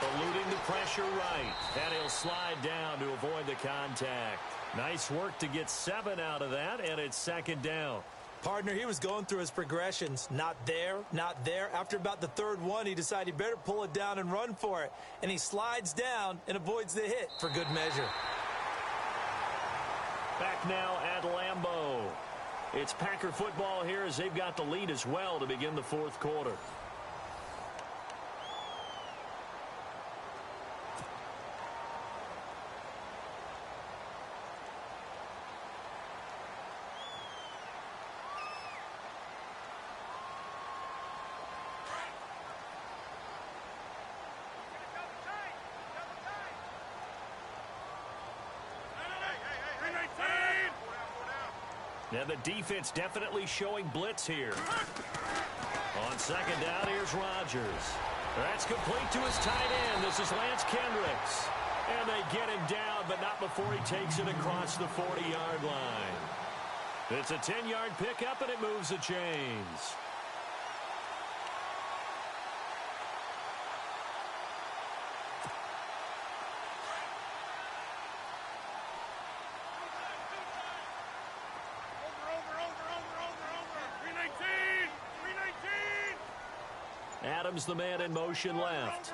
Eluding the pressure right. And he'll slide down to avoid the contact. Nice work to get 7 out of that, and it's second down. Partner, he was going through his progressions. Not there, not there. After about the third one, he decided he better pull it down and run for it. And he slides down and avoids the hit for good measure. Back now at Lambeau. It's Packer football here as they've got the lead as well to begin the fourth quarter. Now the defense definitely showing blitz here. On second down, here's Rodgers. That's complete to his tight end. This is Lance Kendricks. And they get him down, but not before he takes it across the 40-yard line. It's a 10-yard pickup, and it moves the chains. Adams, the man in motion left.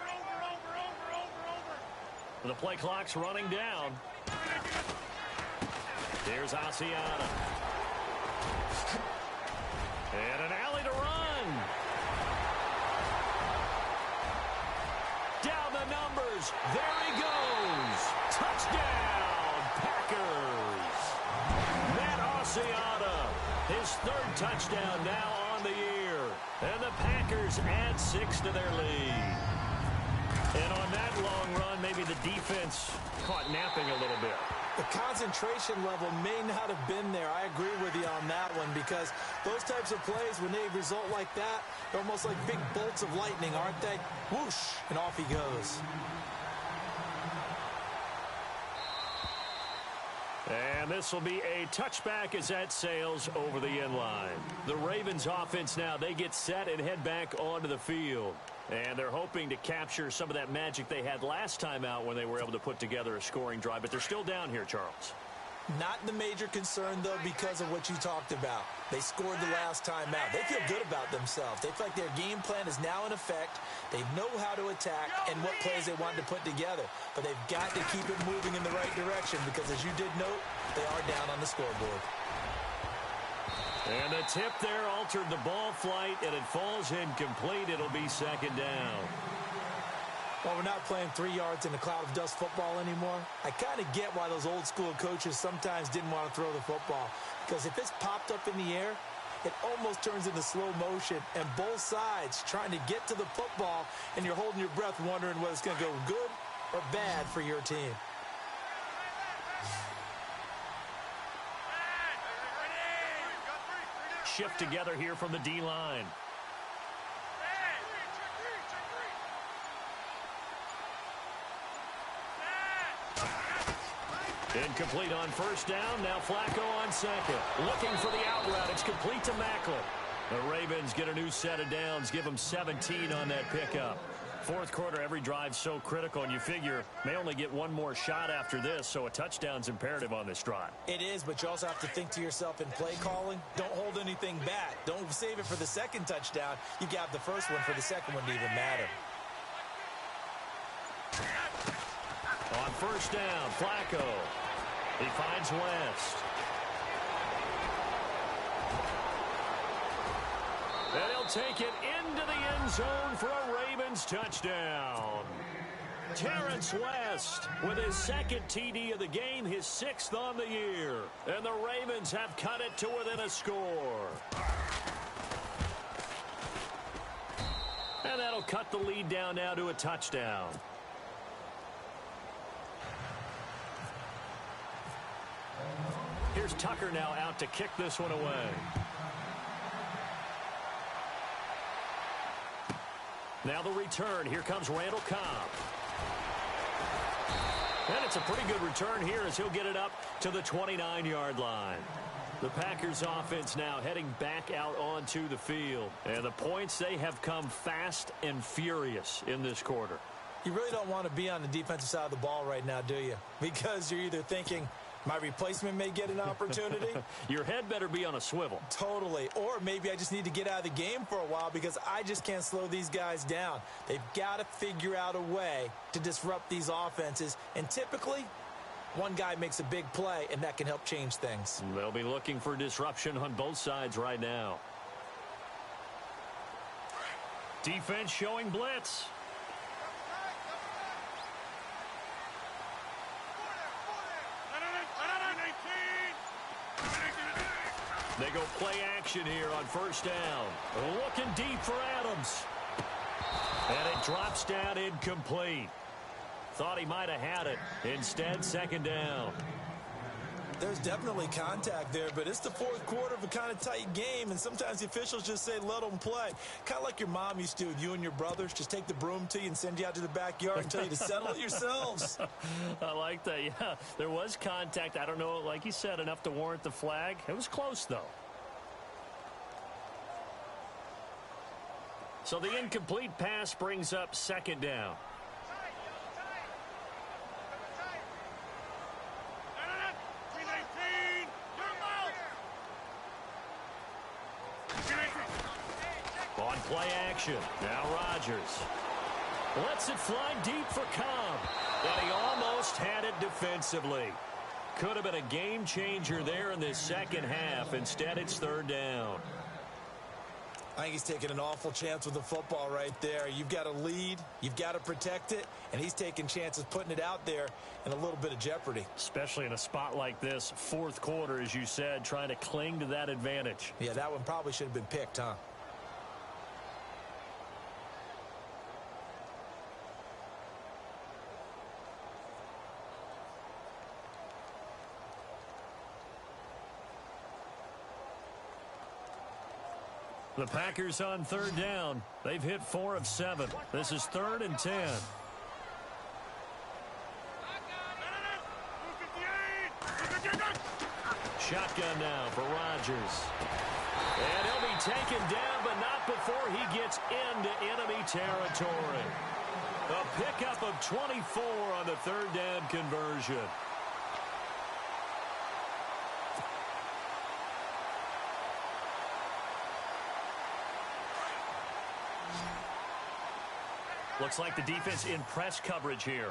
The play clock's running down. Here's Asiata. And an alley to run. Down the numbers. There he goes. Touchdown, Packers. Matt Asiata, his third touchdown now on the year. And the Packers add 6 to their lead. And on that long run, maybe the defense caught napping a little bit. The concentration level may not have been there. I agree with you on that one, because those types of plays, when they result like that, they're almost like big bolts of lightning, aren't they? Whoosh, and off he goes. And this will be a touchback as that sails over the end line. The Ravens offense now, they get set and head back onto the field. And they're hoping to capture some of that magic they had last time out when they were able to put together a scoring drive. But they're still down here, Charles. Not the major concern, though, because of what you talked about. They scored the last time out. They feel good about themselves. They feel like their game plan is now in effect. They know how to attack and what plays they want to put together. But they've got to keep it moving in the right direction, because, as you did note, they are down on the scoreboard. And the tip there altered the ball flight, and it falls incomplete. It'll be second down. Well, we're not playing 3 yards in a cloud of dust football anymore. I kind of get why those old school coaches sometimes didn't want to throw the football, because if it's popped up in the air, it almost turns into slow motion, and both sides trying to get to the football, and you're holding your breath wondering whether it's going to go good or bad for your team. Shift together here from the D-line. Incomplete on first down. Now Flacco on second. Looking for the out route. It's complete to Macklin. The Ravens get a new set of downs. Give them 17 on that pickup. Fourth quarter, every drive so critical, and you figure may only get one more shot after this, so a touchdown's imperative on this drive. It is, but you also have to think to yourself in play calling, don't hold anything back. Don't save it for the second touchdown. You got the first one for the second one to even matter. On first down, Flacco. He finds West. And he'll take it into the end zone for a Ravens touchdown. Terrence West with his second TD of the game, his 6th on the year. And the Ravens have cut it to within a score. And that'll cut the lead down now to a touchdown. Here's Tucker now out to kick this one away. Now the return. Here comes Randall Cobb. And it's a pretty good return here as he'll get it up to the 29-yard line. The Packers offense now heading back out onto the field. And the points, they have come fast and furious in this quarter. You really don't want to be on the defensive side of the ball right now, do you? Because you're either thinking, my replacement may get an opportunity. Your head better be on a swivel. Totally. Or maybe I just need to get out of the game for a while because I just can't slow these guys down. They've got to figure out a way to disrupt these offenses. And typically, one guy makes a big play, and that can help change things. They'll be looking for disruption on both sides right now. Defense showing blitz. They go play action here on first down. Looking deep for Adams. And it drops down incomplete. Thought he might have had it. Instead, second down. There's definitely contact there, but it's the fourth quarter of a kind of tight game, and sometimes the officials just say, let them play. Kind of like your mom used to with you and your brothers. Just take the broom to you and send you out to the backyard and tell you to settle it yourselves. I like that, yeah. There was contact. I don't know, like you said, enough to warrant the flag. It was close, though. So the incomplete pass brings up second down. On play action, now Rodgers lets it fly deep for Cobb, and he almost had it defensively. Could have been a game changer there in this second half. Instead, it's third down. I think he's taking an awful chance with the football right there. You've got to lead, you've got to protect it, and he's taking chances putting it out there in a little bit of jeopardy. Especially in a spot like this, fourth quarter, as you said, trying to cling to that advantage. Yeah, that one probably should have been picked, huh? The Packers on third down. They've hit 4 of 7. This is 3rd and 10. Shotgun now for Rodgers. And he'll be taken down, but not before he gets into enemy territory. A pickup of 24 on the third down conversion. Looks like the defense in press coverage here.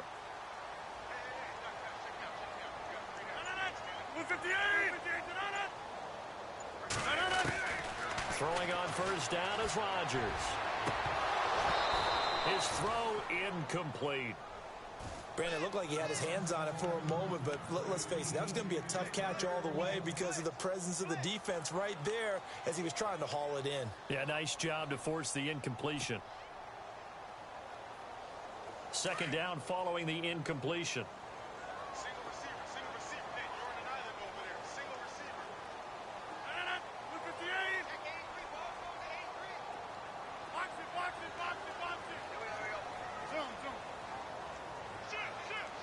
Throwing on first down is Rodgers. His throw incomplete. Brandon, it looked like he had his hands on it for a moment, but let's face it, that was going to be a tough catch all the way because of the presence of the defense right there as he was trying to haul it in. Yeah, nice job to force the incompletion. Second down following the incompletion. Single receiver. Hey, you're on an island over there. Single receiver. Look at the 8. Box it. Here we go. Zoom.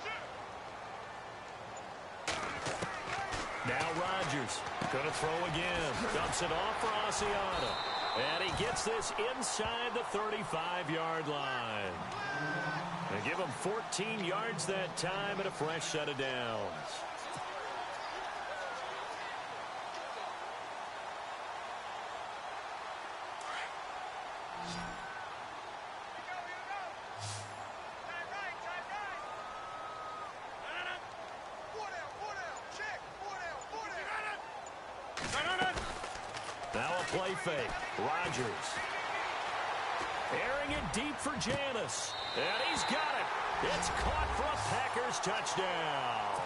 Shoot. Now Rodgers gonna throw again. Dumps it off for Asiata. And he gets this inside the 35-yard line. They give him 14 yards that time and a fresh set of downs. Now a play fake. Rodgers. Airing it deep for Janis. And he's got it. It's caught for a Packers touchdown.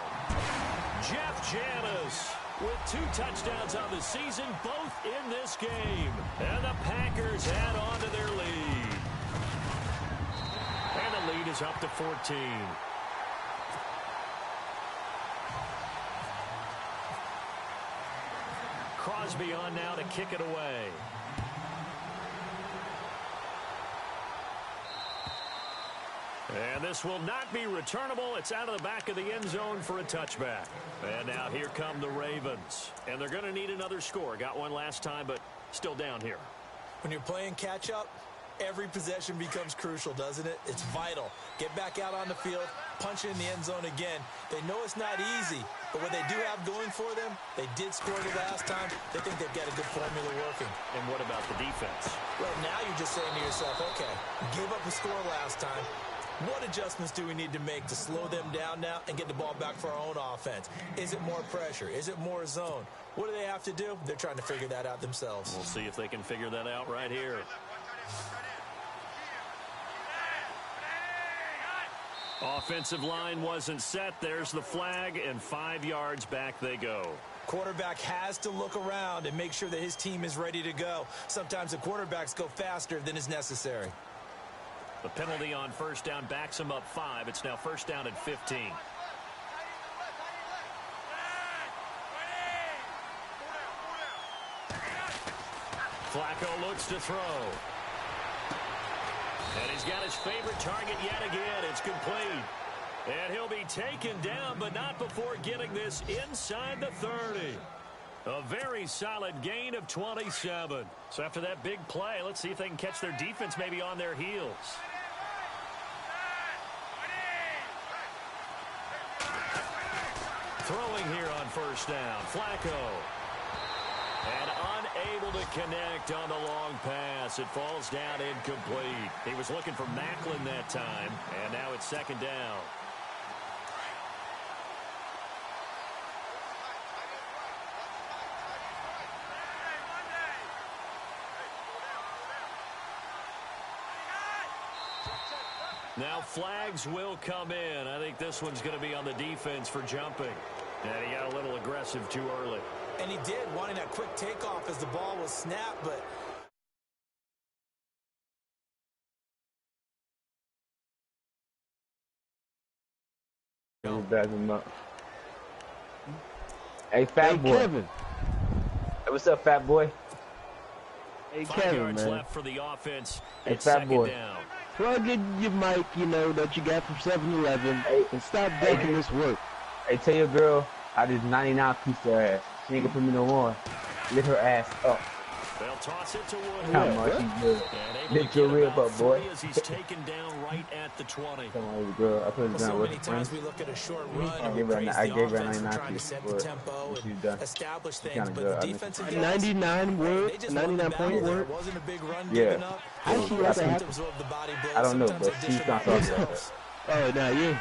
Jeff Janis with 2 touchdowns on the season, both in this game. And the Packers add on to their lead. And the lead is up to 14. Crosby on now to kick it away. And this will not be returnable. It's out of the back of the end zone for a touchback. And now here come the Ravens. And they're going to need another score. Got one last time, but still down here. When you're playing catch-up, every possession becomes crucial, doesn't it? It's vital. Get back out on the field, punch it in the end zone again. They know it's not easy, but what they do have going for them, they did score the last time. They think they've got a good formula working. And what about the defense? Well, now you're just saying to yourself, okay, gave up a score last time. What adjustments do we need to make to slow them down now and get the ball back for our own offense? Is it more pressure? Is it more zone? What do they have to do? They're trying to figure that out themselves. We'll see if they can figure that out right here. Offensive line wasn't set. There's the flag, and 5 yards back they go. Quarterback has to look around and make sure that his team is ready to go. Sometimes the quarterbacks go faster than is necessary. The penalty on first down backs him up 5. It's now first down at 15. Flacco looks to throw. And he's got his favorite target yet again. It's complete. And he'll be taken down, but not before getting this inside the 30. A very solid gain of 27. So after that big play, let's see if they can catch their defense maybe on their heels. Throwing here on first down, Flacco. And unable to connect on the long pass. It falls down incomplete. He was looking for Macklin that time, and now it's second down. Now flags will come in. I think this one's going to be on the defense for jumping. And he got a little aggressive too early. And he did, wanting that quick takeoff as the ball was snapped, but... Back him up. Hey, fat boy. Kevin. Hey, what's up, fat boy? Hey, 5 Kevin, yards man. left for the offense. Hey, It's fat second boy. down. Plug in your mic, you know, that you got from 7-Eleven, and stop ducking this work. Hey, tell your girl I just 99 piece her ass. She ain't gonna put me no more. Lift her ass up. They'll toss it to Woodward. How much you good? And able Lift to your get rib about up, boy. 3 as he's taken down right at the 20. Come on, girl. I put it Well, down so with many friends. times we look at a short run I and gave we her praise I the gave her offense for 99 trying to piece set for the it. tempo She's and done. establish things, kinda but good. the I mean, defensive A guys, 99 they word, just won the 99 battle point there. word. It wasn't a big run Yeah. given up. How she Those let that happen? symptoms of the body blow. I don't know, Sometimes but they she's disregard not themselves. Oh, now you.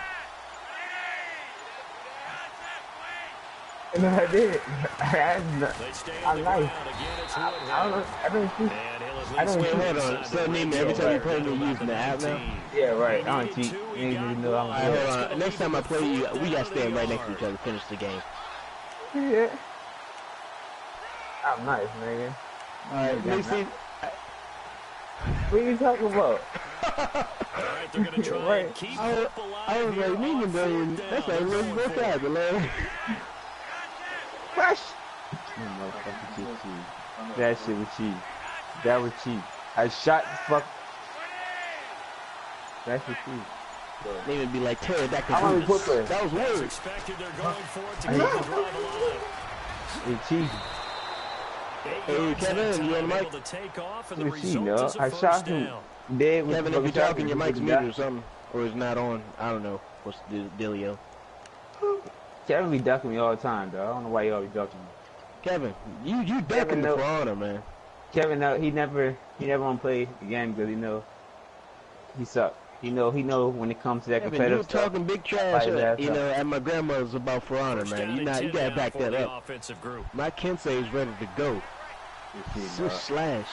And I did. They stay on I'm the nice. ground. Again, it's Woodward. I don't know. I don't think. And he'll at I least don't get know. Hold on. inside So the that means red every zone time you right play down me, to you about using the app now? 19. Yeah, right. I He don't needed cheat. 2, You he ain't got even know I'm one. All right, good. hold on. Next time I play you, we got to stand right next to each other to finish the game. Yeah. I'm nice, nigga. All right, let me see. What are you talking about? All right, they're going to try Right. and keep I hope alive was here like, on Neiman, fourth that's down. like They're real going for it. vocabulary. Fresh. Motherfucking shit cheese. That shit was cheap. That was cheap. I shot the fuck. That shit cheap. Neiman be like, tear it back I want to put to That was As words. expected, they're going for it to keep the drive alive. It's cheap. 8 Hey, yards Kevin, that you on time, the mic? able to take off, and the It's cheap, result dog. is a I first shot him down. dead with Kevin, the if you're fucking talking, your mic's shotgun. muted or something, or it's not on. I don't know what's the dealio. Kevin be ducking me all the time, dog. I don't know why you always ducking me. Kevin, you Kevin, ducking the no. For Honor, man. Kevin, he never want to play the game because he suck. He know when it comes to that Kevin, you competitive were stuff. talking big trash, Fight that you up. know, at my grandmother's about For Honor, First man. down and You 10 gotta now back for that the up. offensive group. My Kensei is ready to go. This shit, Switch dog. slash.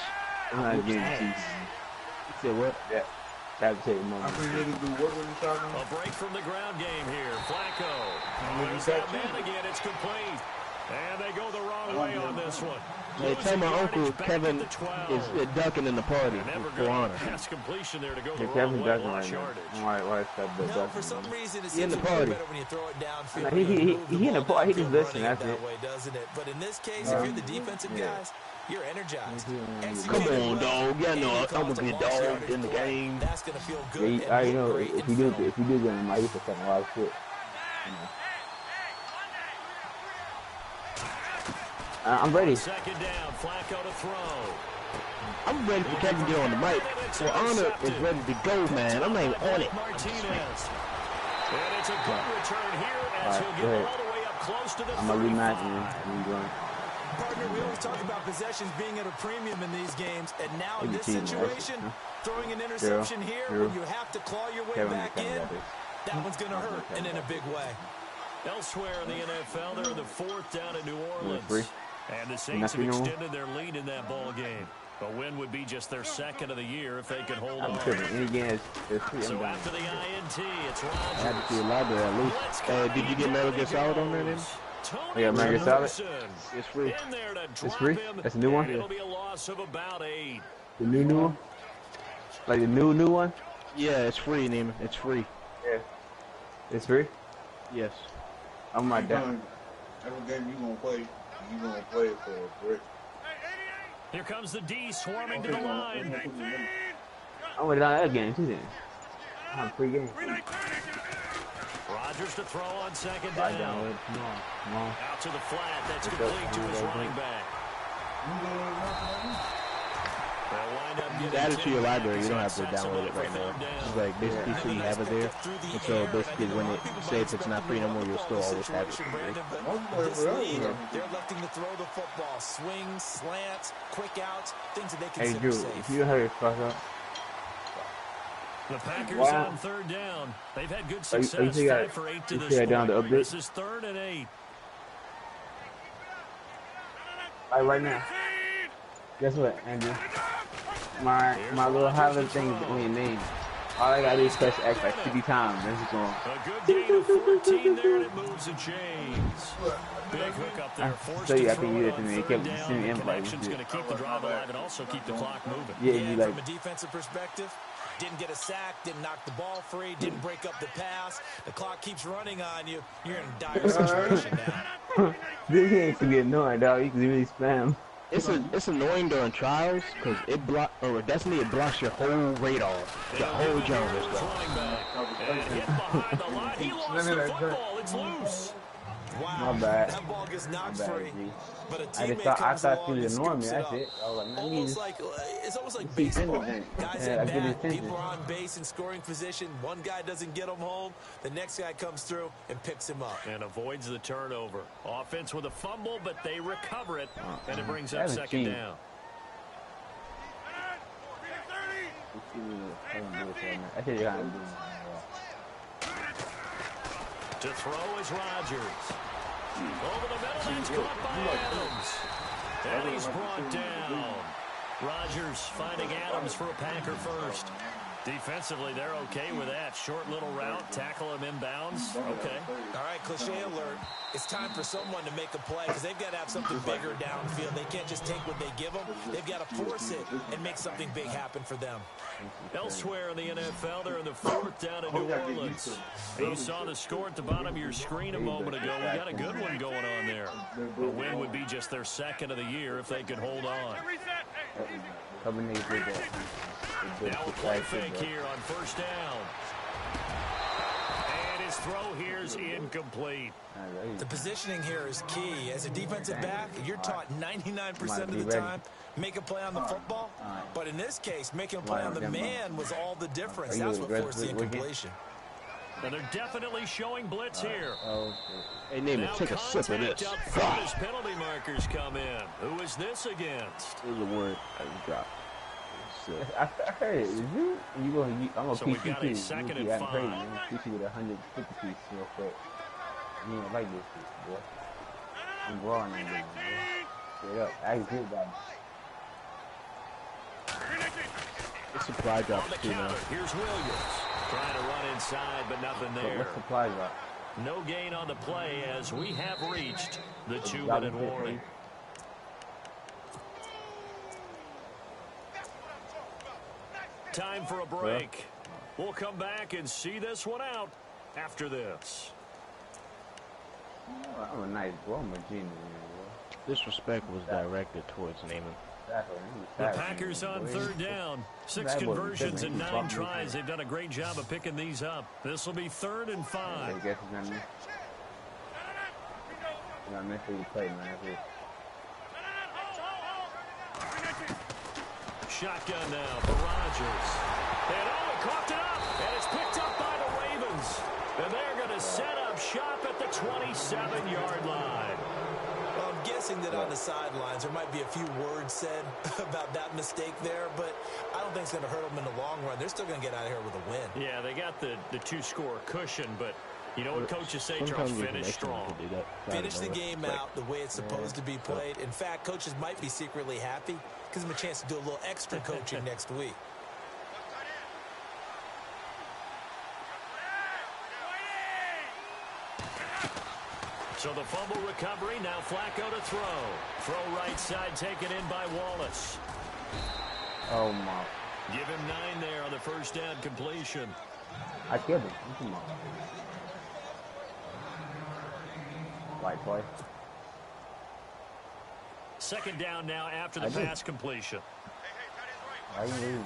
I'm not getting cheap. You said what? Yeah. Fabricated moment. I think niggas do what when you talking? A break from the ground game here. Flacco. There's that man again. It's complete. And they go the wrong way on this one. Hey, tell my uncle Kevin is ducking in the party for honor. Pass completion there to go the Yeah, wrong Kevin way. ducking Lost right yardage. now. Why is that the No, ducking? for some reason, it He in seems the to feel party. better when you throw it downfield. Like, he in the party. He just listening. That's that it. way, doesn't it? But in this case, if you're the defensive guys, you're energized. Come on, dog. Yeah, no, I'm gonna get dogged in the game. That's gonna feel Yeah, good. I know if you do get him, I used to fucking a lot of shit. You know. I'm ready. Second down, Flacco to throw. I'm ready for Kevin to get on the mic. Well, Honor is ready to go, man. I'm not even on it. Martinez. And it's a good return here as All right, he'll go get ahead. all the way up close to the I'm gonna rematch 35. man. Partner, we always talk about possessions being at a premium in these games, and now in this situation, throwing an interception here when you have to claw your way back in, that one's going to hurt, and in a big way. Elsewhere in the NFL, they're in the fourth down in New Orleans. And the Saints have extended their lead in that ball game. A win would be just their second of the year if they could hold on. Any game is So after the INT, it's I Rodgers. had to see a library at least. Did you get Metal Gear Solid on there then? Yeah, Metal Gear Solid. It's free. In there to It's drop free? him, That's a new one? and it'll be a loss of about 8. The new one? Like the new one? Yeah, it's free, Neiman. It's free. Yeah. It's free? Yes. I'm right down. Every game you gonna play it for a break. Here comes the D swarming to the line. I'm with that again too then. I'm free game. Rodgers to throw on second Right down. down with it. Come on. Out to the flat. That's complete to his running back. They'll wind up getting Add it to your 10 library. You don't have to sets him download up it for right now. third down. It's like basically so you have it there. And so basically when it say if it's not free no more, you'll still always have it. Brandon, but this league, they're electing to throw the football. Swings, slants, quick outs, things that they Hey, consider dude, safe. if you hurry fuck up. The Packers Wow. on third down. They've had good Oh, you success. see that- 5 for 8 to you this see that down point. the update? This is 3rd and 8. Right now. Guess what, Andrew? My little Highland thing is on your name. All I gotta do is press X like 50 times. That's just going. A good gain of 14 there, and it moves the chains. Big hook up there, forced So to yeah, I throw can use it it to on me. It third kept down. sending The invites. connection's going to keep the drive alive and also keep the clock moving. Yeah, you like. From a defensive perspective, didn't get a sack, didn't knock the ball free, didn't break up the pass. The clock keeps running on you. You're in a dire situation now. This ain't to be annoying, dog. You can really spam. It's annoying during trials because it blocks your whole radar, the whole genre stuff. Running back. And hit behind the line. He lost the football. It's loose. Wow, My bad. that ball gets knocked My bad, free. G. But a I teammate thought comes you along was and ignoring me. scoops it That's up. it. I was like, man, Almost like it's almost like keep baseball. in it. Guys Yeah, I at get bat, attention. people are on base in scoring position. One guy doesn't get them home. The next guy comes through and picks him up. And avoids the turnover. Offense with a fumble, but they recover it. And it brings up That was second cheap. down. I think you're gonna do. To throw is Rodgers. Over the middle, that's caught by Adams. And he's brought down. Rodgers finding Adams for a Packer first. Defensively, they're okay with that. Short little route, tackle him inbounds. Okay. All right, cliche alert. It's time for someone to make a play because they've got to have something bigger downfield. They can't just take what they give them. They've got to force it and make something big happen for them. Elsewhere in the NFL, they're in the fourth down in New Orleans. You saw the score at the bottom of your screen a moment ago. We got a good one going on there. A win would be just their second of the year if they could hold on. Couple niggas did that. Now a play fake here on first down. And his throw here is incomplete. The positioning here is key. As a defensive back, you're taught 99% of the time, make a play on the football. But in this case, making a play on the man was all the difference. That's what forced the incompletion. And they're definitely showing blitz here. Hey, Neiman, take a sip of this. Up front as penalty markers come in. Who is this against? It was a word I just dropped. I heard it. Is you? I'm gonna So we PCT. got a second and 5. Crazy, man. PC with 150 piece real quick. You don't like this shit, boy. I'm raw on that man. Straight up. I agree about it. Supply drops On the too now. counter, here's Williams. Trying to run inside, but nothing there. What supply drop? No gain on the play as we have reached the 2-minute warning. Time for a break. We'll come back and see this one out after this. Oh, I'm a nice bro. I'm a genius. Disrespect was directed towards Naaman. The Packers on third down. 6 conversions and 9 tries. They've done a great job of picking these up. This will be 3rd and 5. I guess he's gonna miss what you play, man. Shotgun now for Rodgers. And coughed it up. And it's picked up by the Ravens. And they're going to set up shop at the 27-yard line. Well, I'm guessing that on the sidelines there might be a few words said about that mistake there, but I don't think it's going to hurt them in the long run. They're still going to get out of here with a win. Yeah, they got the 2-score cushion, but you know what coaches say, Charles? Finish strong. Finish the game out the way it's supposed to be played. In fact, coaches might be secretly happy. Gives them a chance to do a little extra coaching next week. So the fumble recovery, now Flacco to throw. Throw right side, taken in by Wallace. Oh, my. Give him 9 there on the first down completion. I killed him. Come on. White play. Second down now after the pass completion. I mean,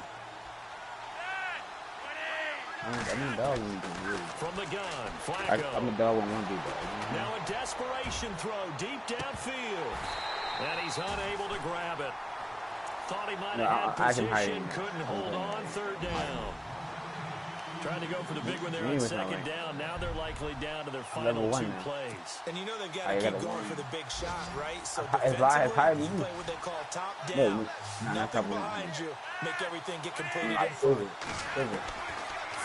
dog from the gun, Flacco. I'm a dog when I want to do that. Now a desperation throw deep downfield. And he's unable to grab it. Thought he might have had position, couldn't hold on third down. Trying to go for the big one there on second down. Now they're likely down to their final 2 plays. And you know they've got to keep going for the big shot, right? So if I defensively, you play what they call top down. Nothing behind you. Make everything get completed in front.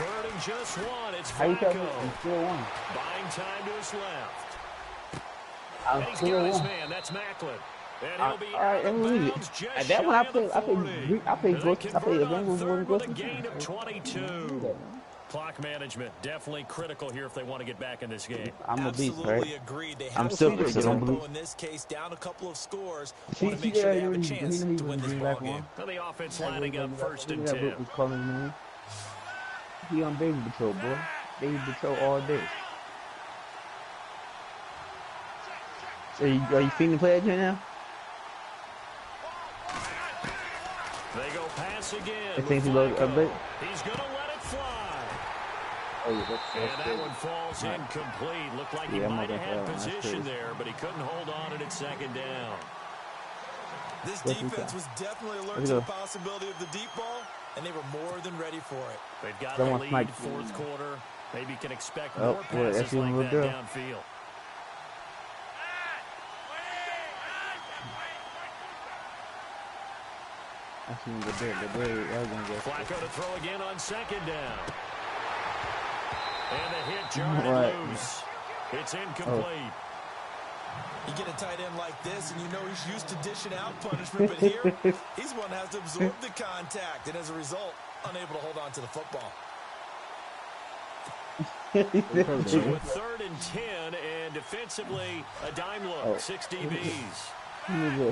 3rd and just 1. It's Flacco. Buying time to his left. And he's got his man. That's Macklin. And he'll be out of bounds just that one shy of the 40. I played Third with a gain of 22. Clock management definitely critical here if they want to get back in this game. I'm a beast, Absolutely right? agreed. They I'm have still to pretty good. in this case, down a couple of scores. Want to make sure they have a chance to win this ball game. Now the offense lining up 1st and 10. He on baby patrol, boy. Baby patrol all day. Are you feeling the play right now? They go pass again. I think he's going to let it fly. Oh, yeah, and that one falls incomplete. Looked like he might have had position there, but he couldn't hold on it at second down. This defense was definitely alert to the possibility of the deep ball, and they were more than ready for it. They've got the lead, 4th quarter. Maybe can expect more passes like that downfield. Flacco to throw again on second down. And the hit jarred loose. It's incomplete. You get a tight end like this, and you know he's used to dishing out punishment, but here, he's one that has to absorb the contact, and as a result, unable to hold on to the football. So with 3rd and 10, and defensively, a dime look, 6 DBs. Oh my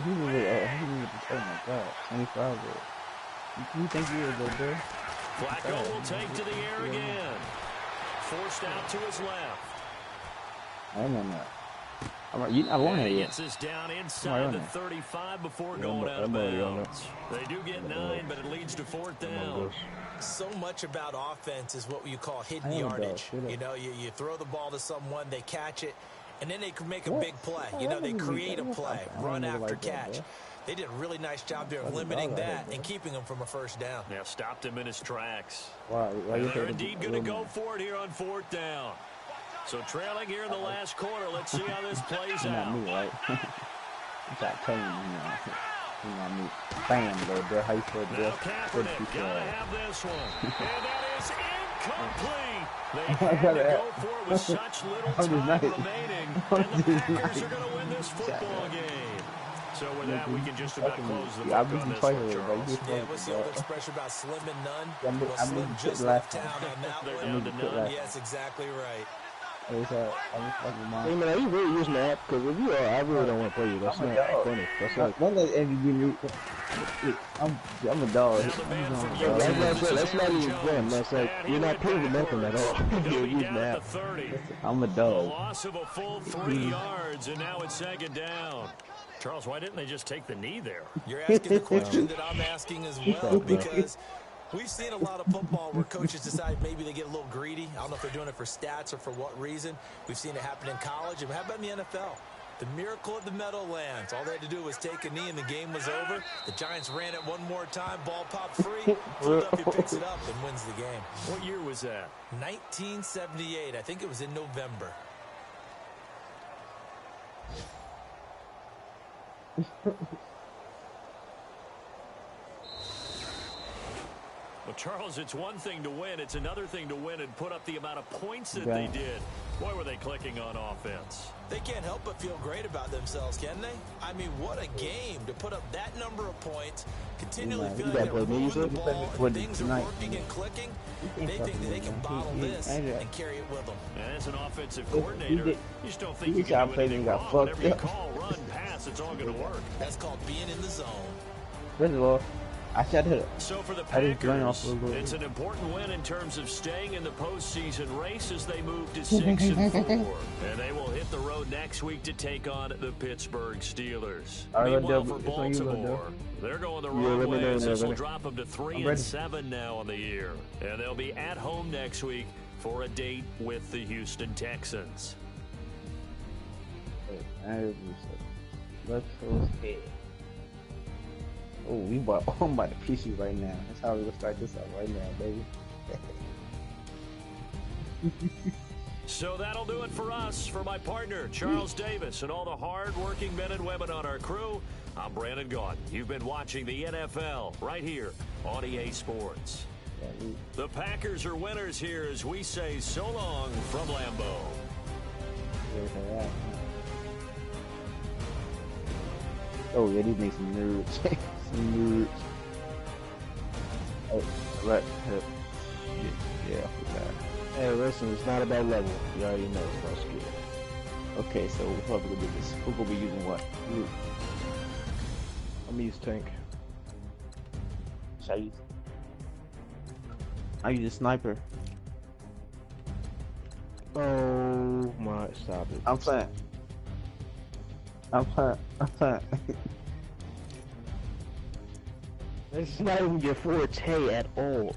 God, 25. You think he is a good? Flacco will take to the air again. Forced out to his left. I don't know. I want he gets this down inside the 35 before going out of bounds. They do get 9, but it leads to 4th down. So much about offense is what you call hidden yardage. You know, you throw the ball to someone, they catch it, and then they can make a big play. You know, they create a play, run after catch. They did a really nice job there of limiting that and keeping him from a first down. Yeah, stopped him in his tracks. They're indeed going to go for it here on 4th down. So trailing here in the last quarter. Let's see how this plays out. Me, right? Bam, bro. How you feel, bro? Now Kaepernick gotta have this one. And that is incomplete. They had to go for it with such little time remaining. And the Packers are going to win this football game. So with that, we can just about close the book I on beat you this twice one, already, Charles. but Yeah, what's the old expression about slim and none? I Well, Slim just left town on that They're one. down to none. Yes, exactly right. I was fucking mom. Hey man, are you really using the app? Because if you are, I really don't want to play you. That's I'm a not dog. funny. That's like. Don't let Andy give me. I'm a dog. Now the man from Yo, Utah, that's this is not Aaron even them. Jones. That's like, And you're he not went proving nothing at all. backwards. You're He'll be using down the at app. the 30. I'm a A dog. loss of a full 3 yards, and now it's second down. Charles, why didn't they just take the knee there? You're asking the question that I'm asking as well, because we've seen a lot of football where coaches decide maybe they get a little greedy. I don't know if they're doing it for stats or for what reason. We've seen it happen in college, and how about in the NFL? The miracle at the Meadowlands. All they had to do was take a knee, and the game was over. The Giants ran it one more time. Ball popped free. Philadelphia picks it up and wins the game. What year was that? 1978. I think it was in November. Well, Charles, it's one thing to win. It's another thing to win and put up the amount of points that they did. Boy, were they clicking on offense. They can't help but feel great about themselves, can they? I mean, what a game to put up that number of points, continually feeling they're moving the ball, and things are working and clicking. They think that they can bottle this and carry it with them. And as an offensive coordinator, you just don't think you can do anything wrong. Whenever you call, run, pass, it's all going to work. That's called being in the zone. First of all, I shot it. So for the I didn't join Packers, off a little it's an important win in terms of staying in the postseason race as they move to 6-4. And they will hit the road next week to take on the Pittsburgh Steelers. Meanwhile, for Baltimore, they're going the wrong way. This will drop them to 3-7 now on the year. And they'll be at home next week for a date with the Houston Texans. Let's go ahead. Oh, I'm about to piece you right now. That's how we're gonna start this up right now, baby. So that'll do it for us. For my partner, Charles Davis, and all the hard-working men and women on our crew, I'm Brandon Gaudin. You've been watching the NFL right here on EA Sports. The Packers are winners here as we say so long from Lambeau. Oh, yeah, these niggas some nerds. Some nerds. Oh, right. Yeah, I forgot. Hey, listen, it's not about level. You already know it's about skill. Okay, so we're probably gonna do this. We're gonna be using what? I'm gonna use tank. Should I use? I use a sniper. Oh my, stop it. I'm playing. It's not even your forte at all.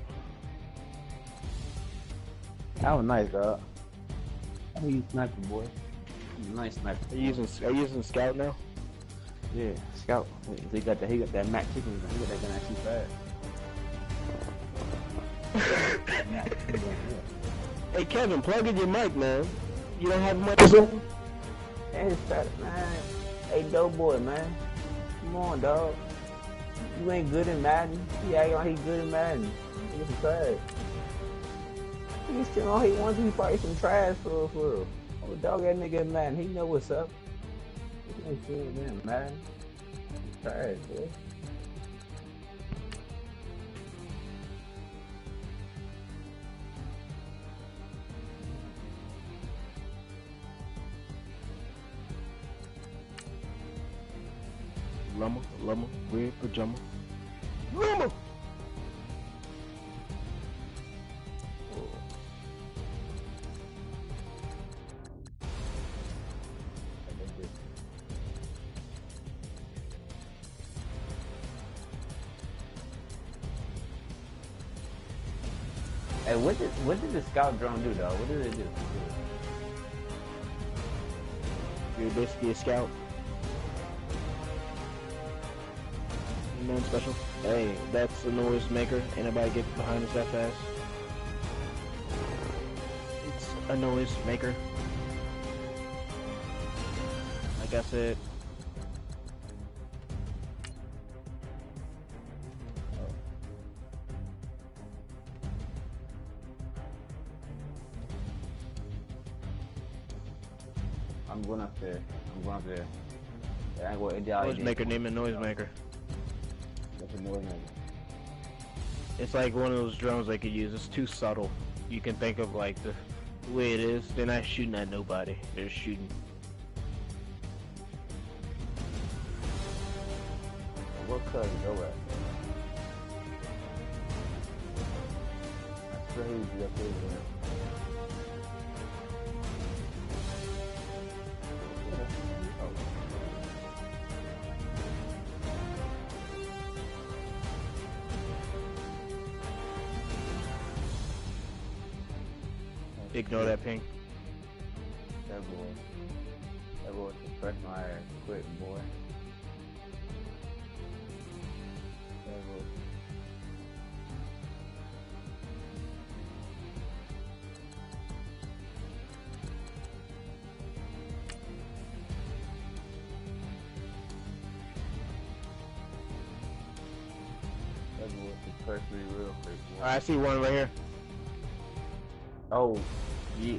That was nice, dog. I use sniper, boy. Nice sniper. Are you using scout now? Yeah, scout. He got that Mac chicken. He got that gun actually fast. Hey Kevin, plug in your mic, man. You don't have much. Hey, man. Hey, dope boy, man. Come on, dog. You ain't good in Madden. He acting like he good in Madden. He some trash. He's still all he wants to be probably some trash for real. Oh, dog, that nigga in Madden. He know what's up. He ain't shit in Madden. He's trash, boy. Llama, red pajama. Llama! Hey, what did the scout drone do, though? What did it do? You're basically a scout. Nothing special. Hey, that's the noise maker. Ain't nobody get behind us that fast. It's a noise maker. Like I said. I'm going up there. I ain't gonna end y'all. Noisemaker, name a noisemaker. That's a noisemaker. It's like one of those drones I could use. It's too subtle. You can think of like the way it is. They're not shooting at nobody. They're shooting. What color is your at? I swear he was up there. Ignore that ping. That boy suppressed my ass quick, boy. That boy. That boy suppressed me real quick, boy. I see one right here. Oh, yeah.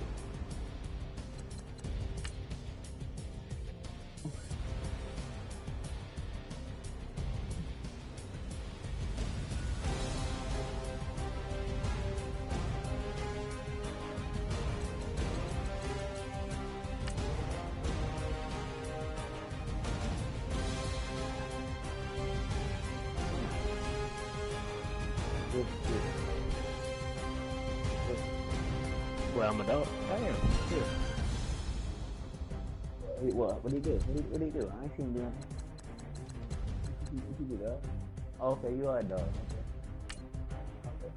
Well, I'm a dog. Damn. Yeah. What did he do? What did he do? I ain't seen him doing. What you do that? Okay, you are a dog. Okay.